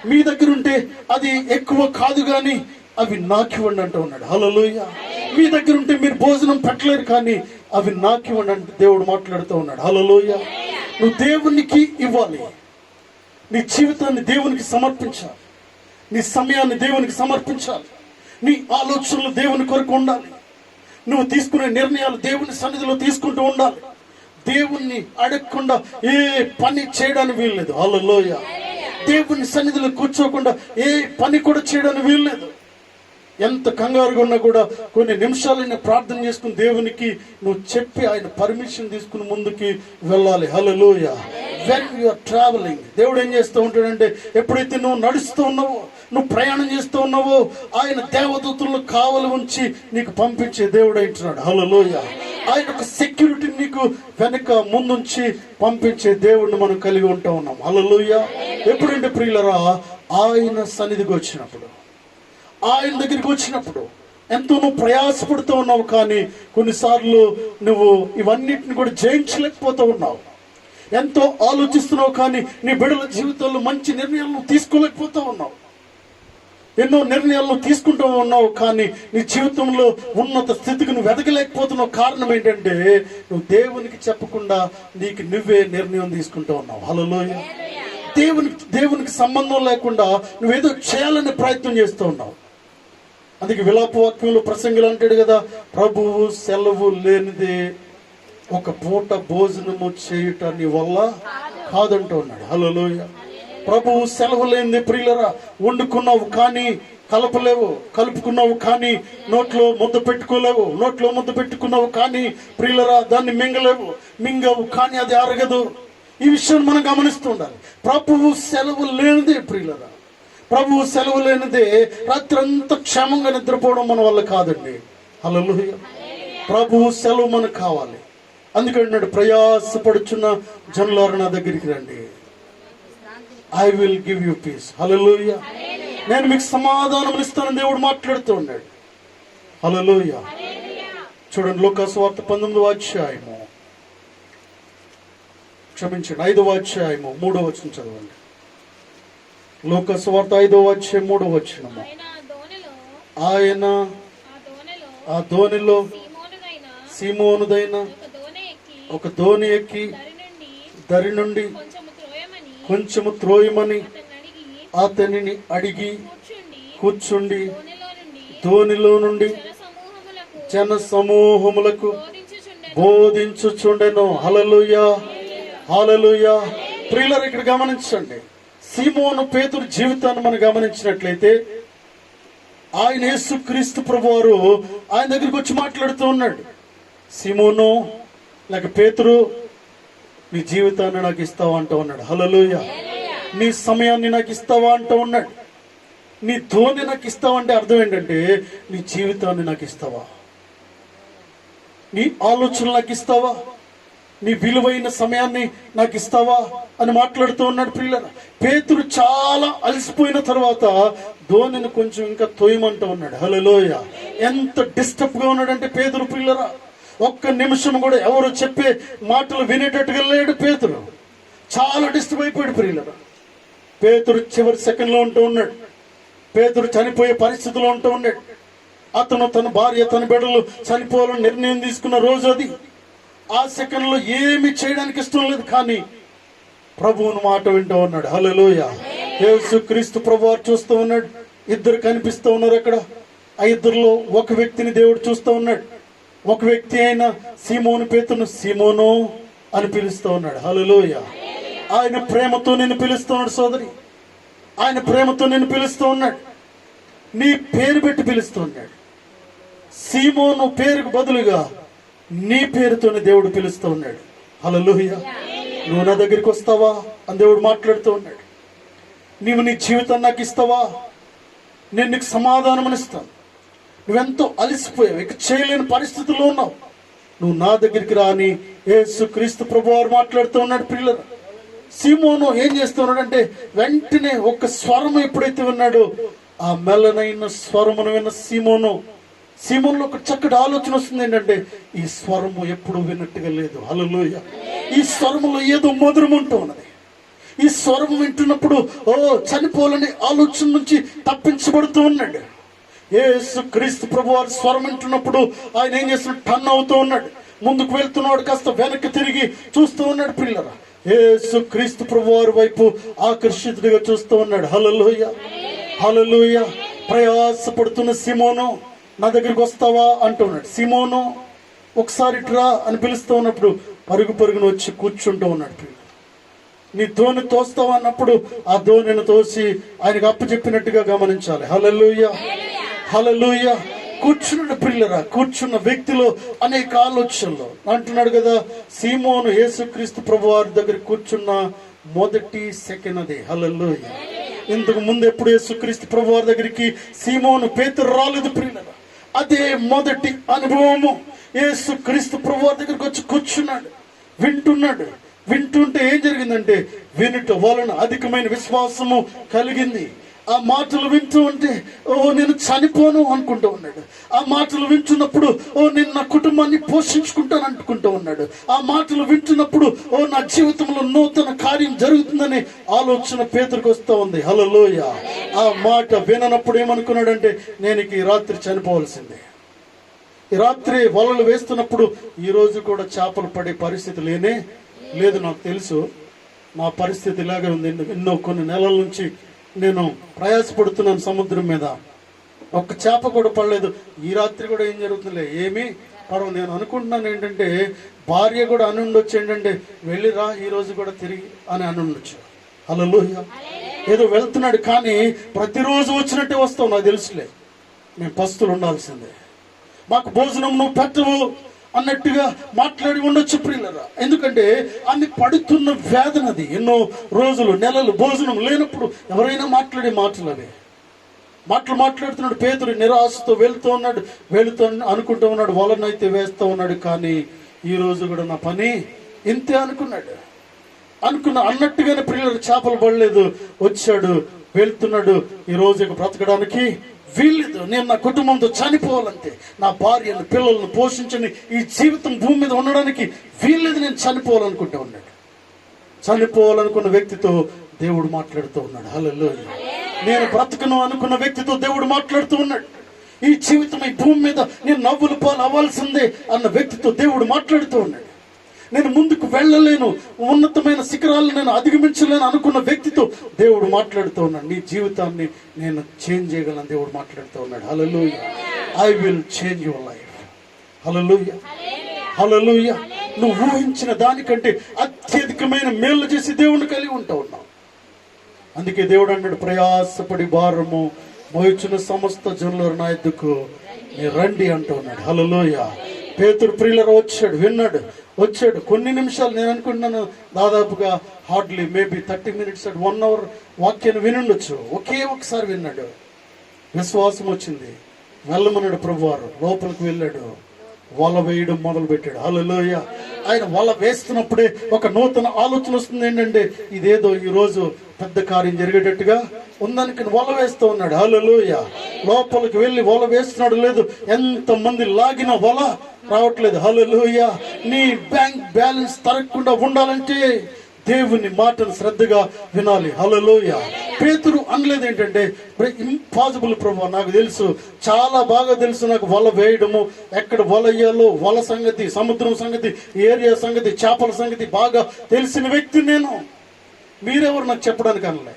Speaker 1: మీ దగ్గర ఉంటే అది ఎక్కువ కాదు కానీ అవి నాకు ఇవ్వండి అంటూ ఉన్నాడు. హల్లెలూయా. మీ దగ్గర ఉంటే మీరు భోజనం పెట్టలేరు కానీ అవి నాకు ఇవ్వండి అంటే దేవుడు మాట్లాడుతూ ఉన్నాడు. హల్లెలూయా. నువ్వు దేవునికి ఇవ్వాలి, నీ జీవితాన్ని దేవునికి సమర్పించాలి. నీ సమయాన్ని దేవునికి సమర్పించాలి. నీ ఆలోచనలు దేవుని కొరకు ఉండాలి. నువ్వు తీసుకునే నిర్ణయాలు దేవుని సన్నిధిలో తీసుకుంటూ ఉండాలి. దేవుణ్ణి అడగకుండా ఏ పని చేయడానికి వీల్లేదు. హల్లెలూయా. దేవుని సన్నిధిలో కూర్చోకుండా ఏ పని కూడా చేయడానికి వీల్లేదు. ఎంత కంగారుగా ఉన్నా కూడా కొన్ని నిమిషాలు ప్రార్థన చేసుకుని దేవునికి నువ్వు చెప్పి ఆయన పర్మిషన్ తీసుకుని ముందుకి వెళ్ళాలి. హల్లెలూయా. వెన్ యు ఆర్ ట్రావెలింగ్, దేవుడు ఏం చేస్తూ ఉంటాడంటే, ఎప్పుడైతే నువ్వు నడుస్తూ ఉన్నావో, నువ్వు ప్రయాణం చేస్తూ ఉన్నావో, ఆయన దేవదూతలను కావలి ఉంచి నీకు పంపించే దేవుడు అంటున్నాడు. హల్లెలూయా. ఆయన ఒక సెక్యూరిటీ నీకు వెనక ముందుంచి పంపించే దేవుడిని మనం కలిగి ఉంటా ఉన్నాం. హల్లెలూయా. ఎప్పుడంటే ప్రియులరా, ఆయన సన్నిధికి వచ్చినప్పుడు, ఆయన దగ్గరికి వచ్చినప్పుడు ఎంతో నువ్వు ప్రయాసపడుతూ ఉన్నావు, కానీ కొన్నిసార్లు నువ్వు ఇవన్నిటిని కూడా జయించలేకపోతూ ఉన్నావు. ఎంతో ఆలోచిస్తున్నావు, కానీ నీ బిడ్డల జీవితంలో మంచి నిర్ణయాలు నువ్వు తీసుకోలేకపోతూ ఉన్నావు. ఎన్నో నిర్ణయాలు నువ్వు తీసుకుంటూ ఉన్నావు, కానీ నీ జీవితంలో ఉన్నత స్థితికి నువ్వు ఎదగలేకపోతున్నావు. కారణం ఏంటంటే, నువ్వు దేవునికి చెప్పకుండా నీకు నువ్వే నిర్ణయం తీసుకుంటూ ఉన్నావు. హల్లెలూయా. దేవునికి సంబంధం లేకుండా నువ్వేదో చేయాలని ప్రయత్నం చేస్తూ ఉన్నావు. అందుకే విలాప వాక్యంలో ప్రసంగులు అంటాడు కదా, ప్రభువు సెలవు లేనిదే ఒక పూట భోజనము చేయుట నీ వల్ల కాదంటూ ఉన్నాడు. హల్లెలూయా. ప్రభువు సెలవు లేనిదే ప్రియులరా, వండుకున్నావు కానీ కలపలేవు, కలుపుకున్నావు కానీ నోట్లో ముద్ద పెట్టుకోలేవు, నోట్లో ముద్ద పెట్టుకున్నావు కానీ ప్రియులరా దాన్ని మింగవు కానీ అది అరగదు. ఈ విషయాన్ని మనం గమనిస్తూ ఉండాలి. ప్రభువు సెలవు లేనిదే ప్రియులరా, ప్రభువు సెలవు లేనిదే రాత్రంతా క్షేమంగా నిద్రపోవడం మన వల్ల కాదండి. హల్లెలూయా. ప్రభువు సెలవు మనకు కావాలి. అందుకంటున్నాడు, ప్రయాసపడుచున్న జనులారా నా దగ్గరికి రండి, I will give you peace. Hallelujah. నేను మీకు సమాధానం ఇస్తానని దేవుడు మాట్లాడుతూ ఉన్నాడు. హల్లెలూయా. చూడండి, లూకాసు వార్త 19వ అధ్యాయము, క్షమించండి 5వ అధ్యాయము 3వ వచనం చదవండి. లూకాసు వార్త 5వ అధ్యాయం 3వ వచనము. ఆయన ఆ దోణిలో సీమోనుదైన ఒక దోణి ఎక్కి దరి నుండి కొంచెము త్రోయమని అతనిని అడిగి కూర్చుండి దోణిలో నుండి జన సమూహములకు బోధించుచుండెను. హల్లెలూయా. హల్లెలూయా. ప్రియులారా, ఇక్కడ గమనించండి, సీమోను పేతురు జీవితాన్ని మనం గమనించినట్లయితే, ఆయన యేసుక్రీస్తు ప్రభువారు ఆయన దగ్గరికి వచ్చి మాట్లాడుతూ ఉన్నాడు. సీమోను లేక పేతురు, నీ జీవితాన్ని నాకు ఇస్తావా అంటూ ఉన్నాడు. హల్లెలూయా. నీ సమయాన్ని నాకు ఇస్తావా అంటూ ఉన్నాడు. నీ ధోని నాకు ఇస్తావా అంటే అర్థం ఏంటంటే, నీ జీవితాన్ని నాకు ఇస్తావా, నీ ఆలోచనలు నాకు ఇస్తావా, నీ విలువైన సమయాన్ని నాకు ఇస్తావా అని మాట్లాడుతూ ఉన్నాడు. ప్రియులారా, పేతురు చాలా అలసిపోయిన తర్వాత ధోనిని కొంచెం ఇంకా తోయమంటూ ఉన్నాడు. హల్లెలూయా. ఎంత డిస్టర్బ్ గా ఉన్నాడంటే పేతురు, ప్రియులారా, ఒక్క నిమిషం కూడా ఎవరు చెప్పే మాటలు వినేటట్టుగా లేడు పేతురు. చాలా డిస్టర్బ్ అయిపోయాడు. ప్రియులారా, పేతురు చివరి సెకండ్ లో ఉంటూ ఉన్నాడు. పేతురు చనిపోయే పరిస్థితిలో ఉంటూ ఉన్నాడు. అతను తన భార్య తన బిడ్డలు చనిపోవాలని నిర్ణయం తీసుకున్న రోజు అది. ఆ సెకండ్ లో ఏమి చేయడానికి ఇష్టం లేదు, కానీ ప్రభువుని మాట వింటూ ఉన్నాడు. హల్లెలూయా. యేసుక్రీస్తు ప్రభువారు చూస్తూ ఉన్నాడు. ఇద్దరు కనిపిస్తూ ఉన్నారు అక్కడ. ఆ ఇద్దరిలో ఒక వ్యక్తిని దేవుడు చూస్తూ ఉన్నాడు. ఒక వ్యక్తి అయిన సీమోను పేతురును సీమోను అని పిలుస్తూ ఉన్నాడు. హల్లెలూయా. ఆయన ప్రేమతో నిన్ను పిలుస్తున్నాడు సోదరి. ఆయన ప్రేమతో నిన్ను పిలుస్తూ ఉన్నాడు. నీ పేరు పెట్టి పిలుస్తూ ఉన్నాడు. సీమోను పేరుకు బదులుగా నీ పేరుతోనే దేవుడు పిలుస్తూ ఉన్నాడు. హల్లెలూయా. నువ్వు నా దగ్గరికి వస్తావా అని దేవుడు మాట్లాడుతూ ఉన్నాడు. నీవు నీ జీవితాన్ని నాకు ఇస్తావా, నేను నీకు సమాధానం ఇస్తాను. నువ్వెంతో అలసిపోయావు, ఇక చేయలేని పరిస్థితుల్లో ఉన్నావు, నువ్వు నా దగ్గరికి రా అని యేసుక్రీస్తు ప్రభువారు మాట్లాడుతూ ఉన్నాడు. పిల్లలు, సీమోను ఏం చేస్తున్నాడంటే, వెంటనే ఒక స్వరం ఎప్పుడైతే విన్నాడో, ఆ మెల్లనైన స్వరమును విన్న సీమోనులో ఒక చక్కటి ఆలోచన వస్తుంది. ఏంటంటే, ఈ స్వరము ఎప్పుడు విన్నట్టుగా లేదు. హల్లెలూయా. ఈ స్వరములో ఏదో మధురం ఉంటూ ఉన్నది. ఈ స్వరం వింటున్నప్పుడు చనిపోవాలని ఆలోచన నుంచి తప్పించబడుతూ ఉన్నాడు. యేసుక్రీస్తు ప్రభువారు స్వరం వింటున్నప్పుడు ఆయన ఏం చేస్తున్నాడు, టర్న్ అవుతూ ఉన్నాడు, ముందుకు వెళ్తున్నాడు, కాస్త వెనక్కి తిరిగి చూస్తూ ఉన్నాడు. పిల్లరా, యేసుక్రీస్తు ప్రభువారి వైపు ఆకర్షితుడిగా చూస్తూ ఉన్నాడు. హల్లెలూయా. హల్లెలూయా. ప్రయాసపడుతున్న సిమోను నా దగ్గరికి వస్తావా అంటున్నాడు. సిమోను ఒకసారి ఇట్రా అని పిలుస్తూ ఉన్నప్పుడు పరుగు పరుగును వచ్చి కూర్చుంటూ ఉన్నాడు. నీ ధోని తోస్తావా అన్నప్పుడు ఆ ధోనిని తోసి ఆయనకు అప్పచెప్పినట్టుగా గమనించాలి. హల్లెలూయా, హల్లెలూయా. కూర్చున్న పిల్లరా, కూర్చున్న వ్యక్తిలో అనేక ఆలోచనలు అంటున్నాడు కదా. సీమోను యేసుక్రీస్తు ప్రభువారి దగ్గర కూర్చున్న మొదటి సెకండ్ అదే. హల్లెలూయా. ఇంతకు ముందు ఎప్పుడు యేసుక్రీస్తు ప్రభువారి దగ్గరికి సీమోను పేతురు రాలేదు పిల్లరా. అదే మొదటి అనుభవము. యేసుక్రీస్తు ప్రభువారి దగ్గరికి వచ్చి కూర్చున్నాడు, వింటున్నాడు. వింటుంటే ఏం జరిగిందంటే వినుట వలన అధికమైన విశ్వాసము కలిగింది. ఆ మాటలు వింటూ ఉంటే నేను చనిపోను అనుకుంటూ ఉన్నాడు. ఆ మాటలు వింటున్నప్పుడు నేను నా కుటుంబాన్ని పోషించుకుంటాను అనుకుంటూ ఉన్నాడు. ఆ మాటలు వింటున్నప్పుడు నా జీవితంలో నూతన కార్యం జరుగుతుందనే ఆలోచన పేతురుకు వస్తూ ఉంది. హల్లెలూయా. ఆ మాట విననప్పుడు ఏమనుకున్నాడంటే నేను ఈ రాత్రి చనిపోవాల్సిందే. ఈ రాత్రి వలలు వేస్తున్నప్పుడు ఈ రోజు కూడా చేపలు పడే పరిస్థితి లేనే లేదు. నాకు తెలుసు నా పరిస్థితి ఇలాగే ఉంది. ఎన్నో కొన్ని నెలల నుంచి నేను ప్రయాసపడుతున్నాను సముద్రం మీద. ఒక్క చేప కూడా పడలేదు. ఈ రాత్రి కూడా ఏం జరుగుతుందిలే, ఏమీ పడవు. నేను అనుకుంటున్నాను ఏంటంటే భార్య కూడా అని ఉండొచ్చు, ఏంటంటే వెళ్ళిరా ఈ రోజు కూడా తిరిగి అని ఉండొచ్చు. హల్లెలూయా. ఏదో వెళ్తున్నాడు కానీ ప్రతిరోజు వచ్చినట్టే వస్తావు. నాకు తెలుసులే, నేను పస్తులు ఉండాల్సిందే, మాకు భోజనం నువ్వు పెట్టవు అన్నట్టుగా మాట్లాడి ఉండొచ్చు ప్రియులరా. ఎందుకంటే అన్ని పడుతున్న వేదనది. ఎన్నో రోజులు నెలలు భోజనం లేనప్పుడు ఎవరైనా మాట్లాడే మాటలు అవే. మాట్లాడుతున్నాడు పేతురు. నిరాశతో వెళ్తూ అనుకుంటూ ఉన్నాడు, వలనైతే వేస్తూ ఉన్నాడు. కానీ ఈ రోజు కూడా నా పని ఇంతే అనుకున్నాడు. అన్నట్టుగానే ప్రియులు చేపలు పడలేదు. వచ్చాడు, వెళ్తున్నాడు. ఈ రోజు బ్రతకడానికి వీల్లేదు. నేను నా కుటుంబంతో చనిపోవాలంటే, నా భార్యను పిల్లలను పోషించని ఈ జీవితం భూమి మీద ఉండడానికి వీల్లేదు, నేను చనిపోవాలనుకుంటూ ఉన్నాడు. చనిపోవాలనుకున్న వ్యక్తితో దేవుడు మాట్లాడుతూ ఉన్నాడు. హల్లెలూయా. నేను బ్రతకను అనుకున్న వ్యక్తితో దేవుడు మాట్లాడుతూ ఉన్నాడు. ఈ జీవితం ఈ భూమి మీద నేను నవ్వుల పాలు అవ్వాల్సిందే అన్న వ్యక్తితో దేవుడు మాట్లాడుతూ ఉన్నాడు. నేను ముందుకు వెళ్ళలేను, ఉన్నతమైన శిఖరాలను నేను అధిగమించలేను అనుకున్న వ్యక్తితో దేవుడు మాట్లాడుతూ ఉన్నాడు. నీ జీవితాన్ని నేను చేంజ్ చేయగలను దేవుడు మాట్లాడుతూ ఉన్నాడు. Hallelujah. I will change your life. Hallelujah, hallelujah. నువ్వు ఊహించిన దానికంటే అత్యధికమైన మేలు చేసి దేవుడిని కలిగి ఉంటా ఉన్నావు. అందుకే దేవుడు అన్నాడు, ప్రయాసపడి భారము మోయుచున్న సమస్త జనులు నా యొద్దకు మీరు రండి అంటూ ఉన్నాడు. హల్లెలూయా. పేతురు ప్రియులరా వచ్చాడు, విన్నాడు. కొన్ని నిమిషాలు, నేను అనుకుంటున్నాను దాదాపుగా హార్డ్లీ మేబీ 30 minutes 1 hour వాక్యాన్ని వినుండొచ్చు. ఒకే ఒకసారి విన్నాడు. విశ్వాసం వచ్చింది. వెళ్ళమన్నాడు ప్రభువారు. లోపలికి వెళ్ళాడు, వల వేయడం మొదలు పెట్టాడు. హల్లెలూయా. ఆయన వల వేస్తున్నప్పుడే ఒక నూతన ఆలోచన వస్తుంది. ఏంటంటే ఇదేదో ఈ రోజు పెద్ద కార్యం జరిగేటట్టుగా ఉందనుకుని వల వేస్తూ ఉన్నాడు. హల్లెలూయా. లోపలికి వెళ్ళి వల వేస్తున్నాడు. లేదు, ఎంతమంది లాగిన వల రావట్లేదు. హల్లెలూయా. నీ బ్యాంక్ బ్యాలెన్స్ తరగకుండా ఉండాలంటే దేవుని మాటను శ్రద్ధగా వినాలి. హల్లెలూయా. పేతురు అనలేదు ఏంటంటే ఇంపాసిబుల్ ప్రభు, నాకు తెలుసు, చాలా బాగా తెలుసు నాకు వల వేయడము, ఎక్కడ వల వేయాలో, వల సంగతి, సముద్రం సంగతి, ఏరియా సంగతి, చేపల సంగతి బాగా తెలిసిన వ్యక్తి నేను. మీరెవరు నాకు చెప్పడానికి అనలే.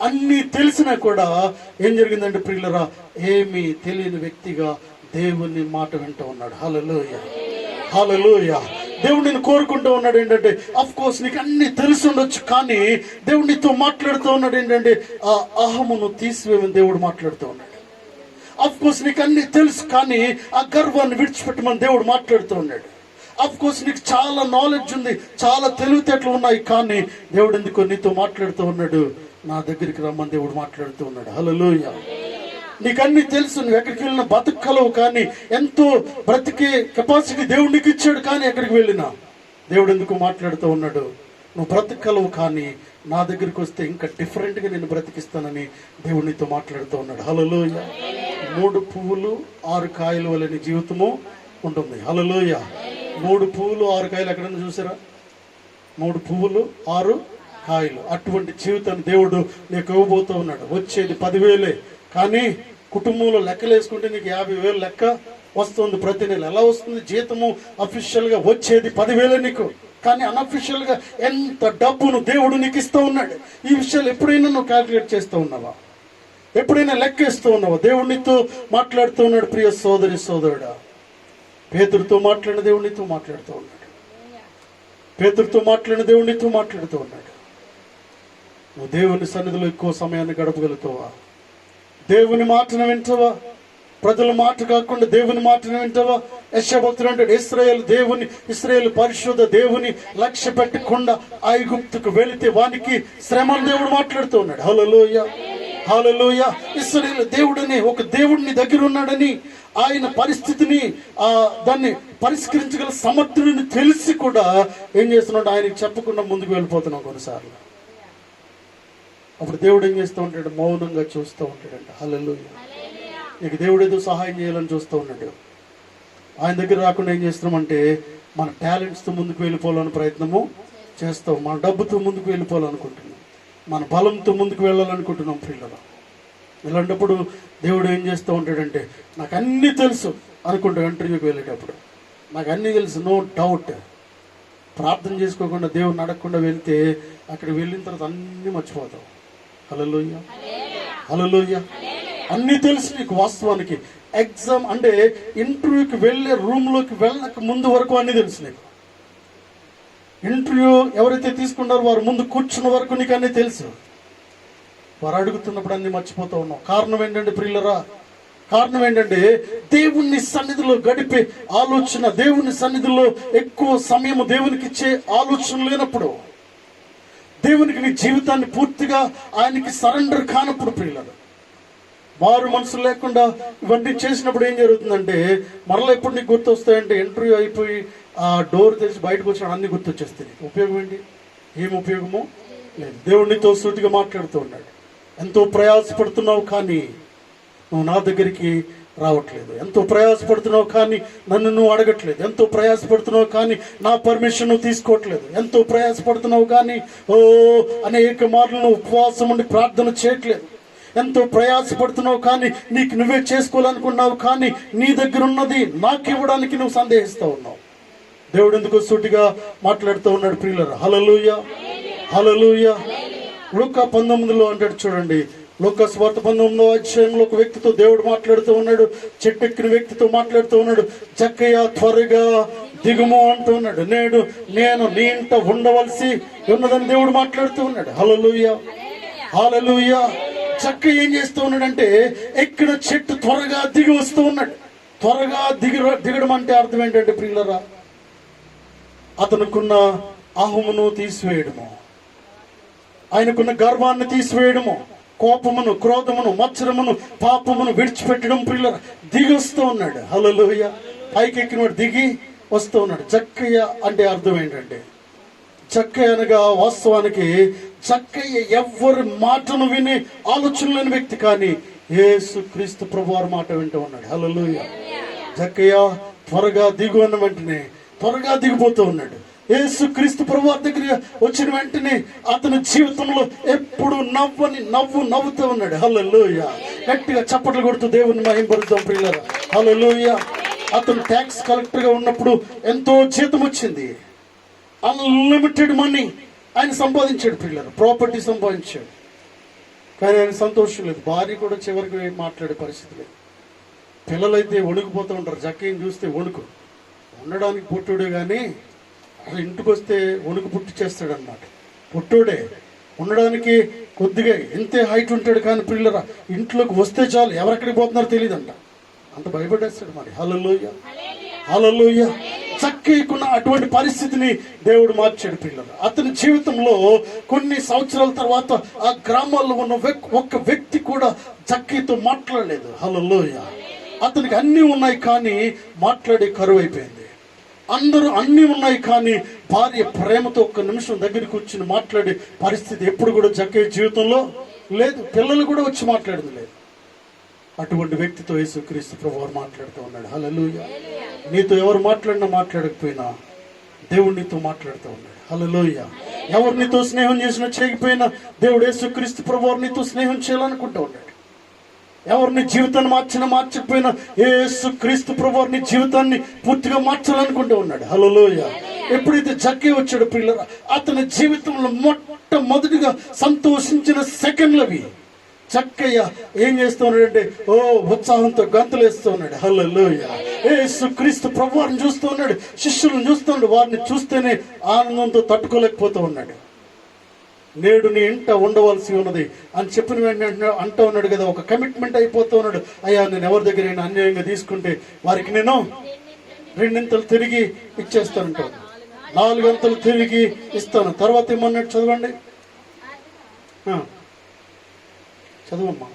Speaker 1: అన్నీ తెలిసినా కూడా ఏం జరిగిందంటే ప్రియులరా, ఏమీ తెలియని వ్యక్తిగా దేవుని మాట వింటూ ఉన్నాడు. హల్లెలూయా, హల్లెలూయా. దేవుడు నేను కోరుకుంటూ ఉన్నాడు ఏంటంటే, అఫ్ కోర్స్ నీకు అన్ని తెలిసి ఉండొచ్చు, కానీ దేవుడు నీతో మాట్లాడుతూ ఉన్నాడు ఏంటంటే ఆ అహమును తీసివేమని దేవుడు మాట్లాడుతూ ఉన్నాడు. అఫ్ కోర్స్ నీకు అన్ని తెలుసు, కానీ ఆ గర్వాన్ని విడిచిపెట్టమని దేవుడు మాట్లాడుతూ ఉన్నాడు. అఫ్ కోర్స్ నీకు చాలా నాలెడ్జ్ ఉంది, చాలా తెలివితేటలు ఉన్నాయి, కానీ దేవుడు ఎందుకో నీతో మాట్లాడుతూ ఉన్నాడు. నా దగ్గరికి రమ్మని దేవుడు మాట్లాడుతూ ఉన్నాడు. హల్లెలూయా. నీకు అన్ని తెలుసు, నువ్వు ఎక్కడికి వెళ్ళినా బతకలవు, కానీ ఎంతో బ్రతికే కెపాసిటీ దేవుడు నీకు ఇచ్చాడు, కానీ ఎక్కడికి వెళ్ళినా దేవుడు ఎందుకు మాట్లాడుతూ ఉన్నాడు. నువ్వు బ్రతకలవు, కానీ నా దగ్గరికి వస్తే ఇంకా డిఫరెంట్గా నేను బ్రతికిస్తానని దేవుడు నీతో మాట్లాడుతూ ఉన్నాడు. హల్లెలూయా. 3 పువ్వులు 6 కాయలు వలె నీ జీవితము ఉంటుంది. హల్లెలూయా. 3 పువ్వులు 6 కాయలు ఎక్కడైనా చూసారా? 3 పువ్వులు 6 కాయలు. అటువంటి జీవితాన్ని దేవుడు నీకు ఇవ్వబోతూ ఉన్నాడు. వచ్చేది 10,000, కానీ కుటుంబంలో లెక్కలు వేసుకుంటే నీకు 50,000 లెక్క వస్తుంది ప్రతి నెల. ఎలా వస్తుంది? జీతము అఫీషియల్ గా వచ్చేది 10,000 నీకు, కానీ అన్అఫీషియల్ గా ఎంత డబ్బును దేవుడు నీకు ఇస్తూ ఉన్నాడు. ఈ విషయాలు ఎప్పుడైనా నువ్వు క్యాల్కులేట్ చేస్తూ ఉన్నావా? ఎప్పుడైనా లెక్కేస్తూ ఉన్నావా? దేవుడినితో మాట్లాడుతూ ఉన్నాడు. ప్రియ సోదరి సోదరుడా, పేతురుతో మాట్లాడిన దేవుడినితో మాట్లాడుతూ ఉన్నాడు. పేతురుతో మాట్లాడిన దేవుడినితో మాట్లాడుతూ ఉన్నాడు. నువ్వు దేవుని సన్నిధిలో ఎక్కువ సమయాన్ని గడపగలుగుతావా? దేవుని మాటను వింటావా? ప్రజల మాట కాకుండా దేవుని మాటను వింటావా? యెషయా భక్తుడు అంటాడు, ఇశ్రాయేలు పరిశుద్ధ దేవుని లక్ష్య పెట్టకుండా ఐగుప్తుకు వెళితే వానికి శ్రమను దేవుడు మాట్లాడుతూ ఉన్నాడు. హల్లెలూయా, హల్లెలూయా. ఇశ్రాయేలు దేవుడని ఒక దేవుడిని దగ్గర ఉన్నాడని, ఆయన పరిస్థితిని దాన్ని పరిష్కరించగల సమర్థుడిని తెలిసి కూడా ఏం చేస్తున్నాడు? ఆయనకి చెప్పకుండా ముందుకు వెళ్ళిపోతున్నాం కొన్నిసార్లు. అప్పుడు దేవుడు ఏం చేస్తూ ఉంటాడు? మౌనంగా చూస్తూ ఉంటాడంట. హల్లెలూయా. నీకు దేవుడు ఏదో సహాయం చేయాలని చూస్తూ ఉన్నాడు. ఆయన దగ్గర రాకుండా ఏం చేస్తున్నామంటే మన టాలెంట్స్తో ముందుకు వెళ్ళిపోవాలని ప్రయత్నము చేస్తాం. మన డబ్బుతో ముందుకు వెళ్ళిపోవాలనుకుంటున్నాం, మన బలంతో ముందుకు వెళ్ళాలనుకుంటున్నాం. పిల్లలు ఇలాంటప్పుడు దేవుడు ఏం చేస్తూ ఉంటాడంటే, నాకు అన్నీ తెలుసు అనుకుంటా. ఇంటర్వ్యూకి వెళ్ళేటప్పుడు నాకు అన్నీ తెలుసు, నో డౌట్. ప్రార్థన చేసుకోకుండా దేవుడిని అడగకుండా వెళ్తే అక్కడికి వెళ్ళిన తర్వాత అన్నీ మర్చిపోతావు. హల్లెలూయా, హల్లెలూయా. అన్నీ తెలుసు నీకు. వాస్తవానికి ఎగ్జామ్ అంటే ఇంటర్వ్యూకి వెళ్ళే రూమ్లోకి వెళ్ళక ముందు వరకు అన్నీ తెలుసు నీకు. ఇంటర్వ్యూ ఎవరైతే తీసుకున్నారో వారు ముందు కూర్చున్న వరకు నీకు అన్నీ తెలుసు. వారు అడుగుతున్నప్పుడు అన్నీ మర్చిపోతూ ఉన్నావు. కారణం ఏంటంటే ప్రియులరా, కారణం ఏంటంటే దేవుని సన్నిధిలో గడిపే ఆలోచన, దేవుని సన్నిధిలో ఎక్కువ సమయం దేవునికి ఇచ్చే ఆలోచన లేనప్పుడు, దేవునికి నీ జీవితాన్ని పూర్తిగా ఆయనకి సరెండర్ కానప్పుడు, ప్రియులరా, వారు మనసు లేకుండా ఇవన్నీ చేసినప్పుడు ఏం జరుగుతుందంటే మరలా ఎప్పుడు నీకు గుర్తు వస్తాయంటే ఇంటర్వ్యూ అయిపోయి ఆ డోర్ తెరిచి బయటకు వచ్చిన అన్ని గుర్తొచ్చేస్తాయి. ఉపయోగం ఏంటి? ఏం ఉపయోగమో లేదు. దేవుడినితో సూటిగా మాట్లాడుతూ ఉన్నాడు. ఎంతో ప్రయాసపడుతున్నావు కానీ నువ్వు నా దగ్గరికి రావట్లేదు. ఎంతో ప్రయాసపడుతున్నావు కానీ నన్ను నువ్వు అడగట్లేదు. ఎంతో ప్రయాసపడుతున్నావు కానీ నా పర్మిషన్ నువ్వు తీసుకోవట్లేదు. ఎంతో ప్రయాసపడుతున్నావు కానీ అనేక మార్లు నువ్వు ఉపవాసం ఉండి ప్రార్థన చేయట్లేదు. ఎంతో ప్రయాసపడుతున్నావు కానీ నీకు నువ్వే చేసుకోవాలనుకున్నావు కానీ నీ దగ్గర ఉన్నది నాకు ఇవ్వడానికి నువ్వు సందేహిస్తూ ఉన్నావు. దేవుడు ఎందుకు సూటిగా మాట్లాడుతూ ఉన్నాడు ప్రియులారా. హల్లెలూయా, హల్లెలూయా. లూకా 19లో అంటాడు చూడండి. లూకా సువార్త 19వ అధ్యాయంలో ఒక వ్యక్తితో దేవుడు మాట్లాడుతూ ఉన్నాడు. చెట్టెక్కిన వ్యక్తితో మాట్లాడుతూ ఉన్నాడు. జక్కయ్య త్వరగా దిగుము అంటూ ఉన్నాడు. నేను నీ ఇంట ఉండవలసి ఉన్నదని దేవుడు మాట్లాడుతూ ఉన్నాడు. హల్లెలూయా, హల్లెలూయా. జక్కయ్య ఏం చేస్తూ ఉన్నాడంటే ఎక్కిన చెట్టు త్వరగా దిగి వస్తూ ఉన్నాడు. త్వరగా దిగడం అంటే అర్థం ఏంటంటే ప్రియులరా, అతనుకున్న అహమును తీసివేయడము, ఆయనకున్న గర్వాన్ని తీసివేయడము, కోపమును, క్రోధమును, మత్సరమును, పాపమును విడిచిపెట్టడం. ప్రియులరా, దిగి వస్తూ ఉన్నాడు. హల్లెలూయా. పైకి ఎక్కినవాడు దిగి వస్తూ ఉన్నాడు. జక్కయ్య అంటే అర్థం ఏంటంటే, జక్కయ్య అనగా వాస్తవానికి జక్కయ్య ఎవరి మాటను విని ఆలోచన లేని వ్యక్తి కానీ యేసుక్రీస్తు ప్రభువారి మాట వింటూ ఉన్నాడు. హల్లెలూయా. జక్కయ్య త్వరగా దిగు అన్న వెంటనే త్వరగా దిగిపోతూ ఉన్నాడు. యేసుక్రీస్తు ప్రభువారి దగ్గర వచ్చిన వెంటనే అతని జీవితంలో ఎప్పుడు నవ్వుతూ ఉన్నాడు. హల్లెలూయా. గట్టిగా చప్పట్లు కొడుతూ దేవుని మహిమపరుద్దాం ప్రియులారా. హల్లెలూయా. అతను ట్యాక్స్ కలెక్టర్ గా ఉన్నప్పుడు ఎంతో జీతం వచ్చింది. అన్లిమిటెడ్ మనీ ఆయన సంపాదించాడు ప్రియులారా. ప్రాపర్టీ సంపాదించాడు. కానీ ఆయన సంతోషం లేదు. భార్య కూడా చివరికి మాట్లాడే పరిస్థితి లేదు. పిల్లలైతే వణుకుపోతూ ఉంటారు. జక్కయ్యని చూస్తే వణుకు. ఉండడానికి పుట్టుడే కానీ అసలు ఇంటికి వస్తే వణుకు పుట్టి చేస్తాడనమాట. పుట్టుడే ఉండడానికి కొద్దిగా ఎంతే హైట్ ఉంటాడు కానీ పిల్లరా ఇంట్లోకి వస్తే చాలు ఎవరెక్కడికి పోతున్నారో తెలియదంట. అంత భయపడేస్తాడు మరి. హల్లెలూయా, హల్లెలూయా. జక్కయ్యకున్న అటువంటి పరిస్థితిని దేవుడు మార్చాడు పిల్లలు. అతని జీవితంలో కొన్ని సంవత్సరాల తర్వాత ఆ గ్రామాల్లో ఉన్న ఒక్క వ్యక్తి కూడా జక్కయ్యతో మాట్లాడలేదు. హల్లెలూయా. అతనికి అన్నీ ఉన్నాయి కానీ మాట్లాడే కరువు అయిపోయింది. అందరూ అన్నీ ఉన్నాయి కానీ భార్య ప్రేమతో ఒక్క నిమిషం దగ్గర కూర్చుని మాట్లాడే పరిస్థితి ఎప్పుడు కూడా జక్కయ్య జీవితంలో లేదు. పిల్లలు కూడా వచ్చి మాట్లాడింది లేదు. అటువంటి వ్యక్తితో యేసుక్రీస్తు ప్రభువారు మాట్లాడుతూ ఉన్నాడు. హల్లెలూయా. నీతో ఎవరు మాట్లాడినా మాట్లాడకపోయినా దేవుడు నీతో మాట్లాడుతూ ఉన్నాడు. హల్లెలూయా. ఎవరు నీతో స్నేహం చేసినా చేయకపోయినా దేవుడు యేసుక్రీస్తు ప్రభువారు నీతో స్నేహం చేయాలనుకుంటూ ఉన్నాడు. ఎవరిని జీవితాన్ని మార్చకపోయినా యేసుక్రీస్తు ప్రభువారు నీ జీవితాన్ని పూర్తిగా మార్చాలనుకుంటూ ఉన్నాడు. హల్లెలూయా. ఎప్పుడైతే జక్కయ్య వచ్చాడు పిల్లరా, అతని జీవితంలో మొట్టమొదటిగా సంతోషించిన సెకండ్లవి చక్కయ్య ఏం చేస్తున్నాడంటే ఉత్సాహంతో గంతులు వేస్తూ ఉన్నాడు. హల్లెలూయా. యేసుక్రీస్తు ప్రభువారిని చూస్తూ ఉన్నాడు, శిష్యులను చూస్తున్నాడు. వారిని చూస్తేనే ఆనందంతో తట్టుకోలేకపోతూ ఉన్నాడు. నేడు నీ ఇంట ఉండవలసి ఉన్నది అని చెప్పిన వెంటనే అంటూ ఉన్నాడు కదా, ఒక కమిట్మెంట్ అయిపోతూ ఉన్నాడు. అయ్యా, నేను ఎవరి దగ్గర అన్యాయంగా తీసుకుంటే వారికి నేను 2 అంతలు తిరిగి ఇచ్చేస్తానంటాను, 4 అంతలు తిరిగి ఇస్తాను. తర్వాత ఏమన్నట్టు చదవండి, చదవమ్మా.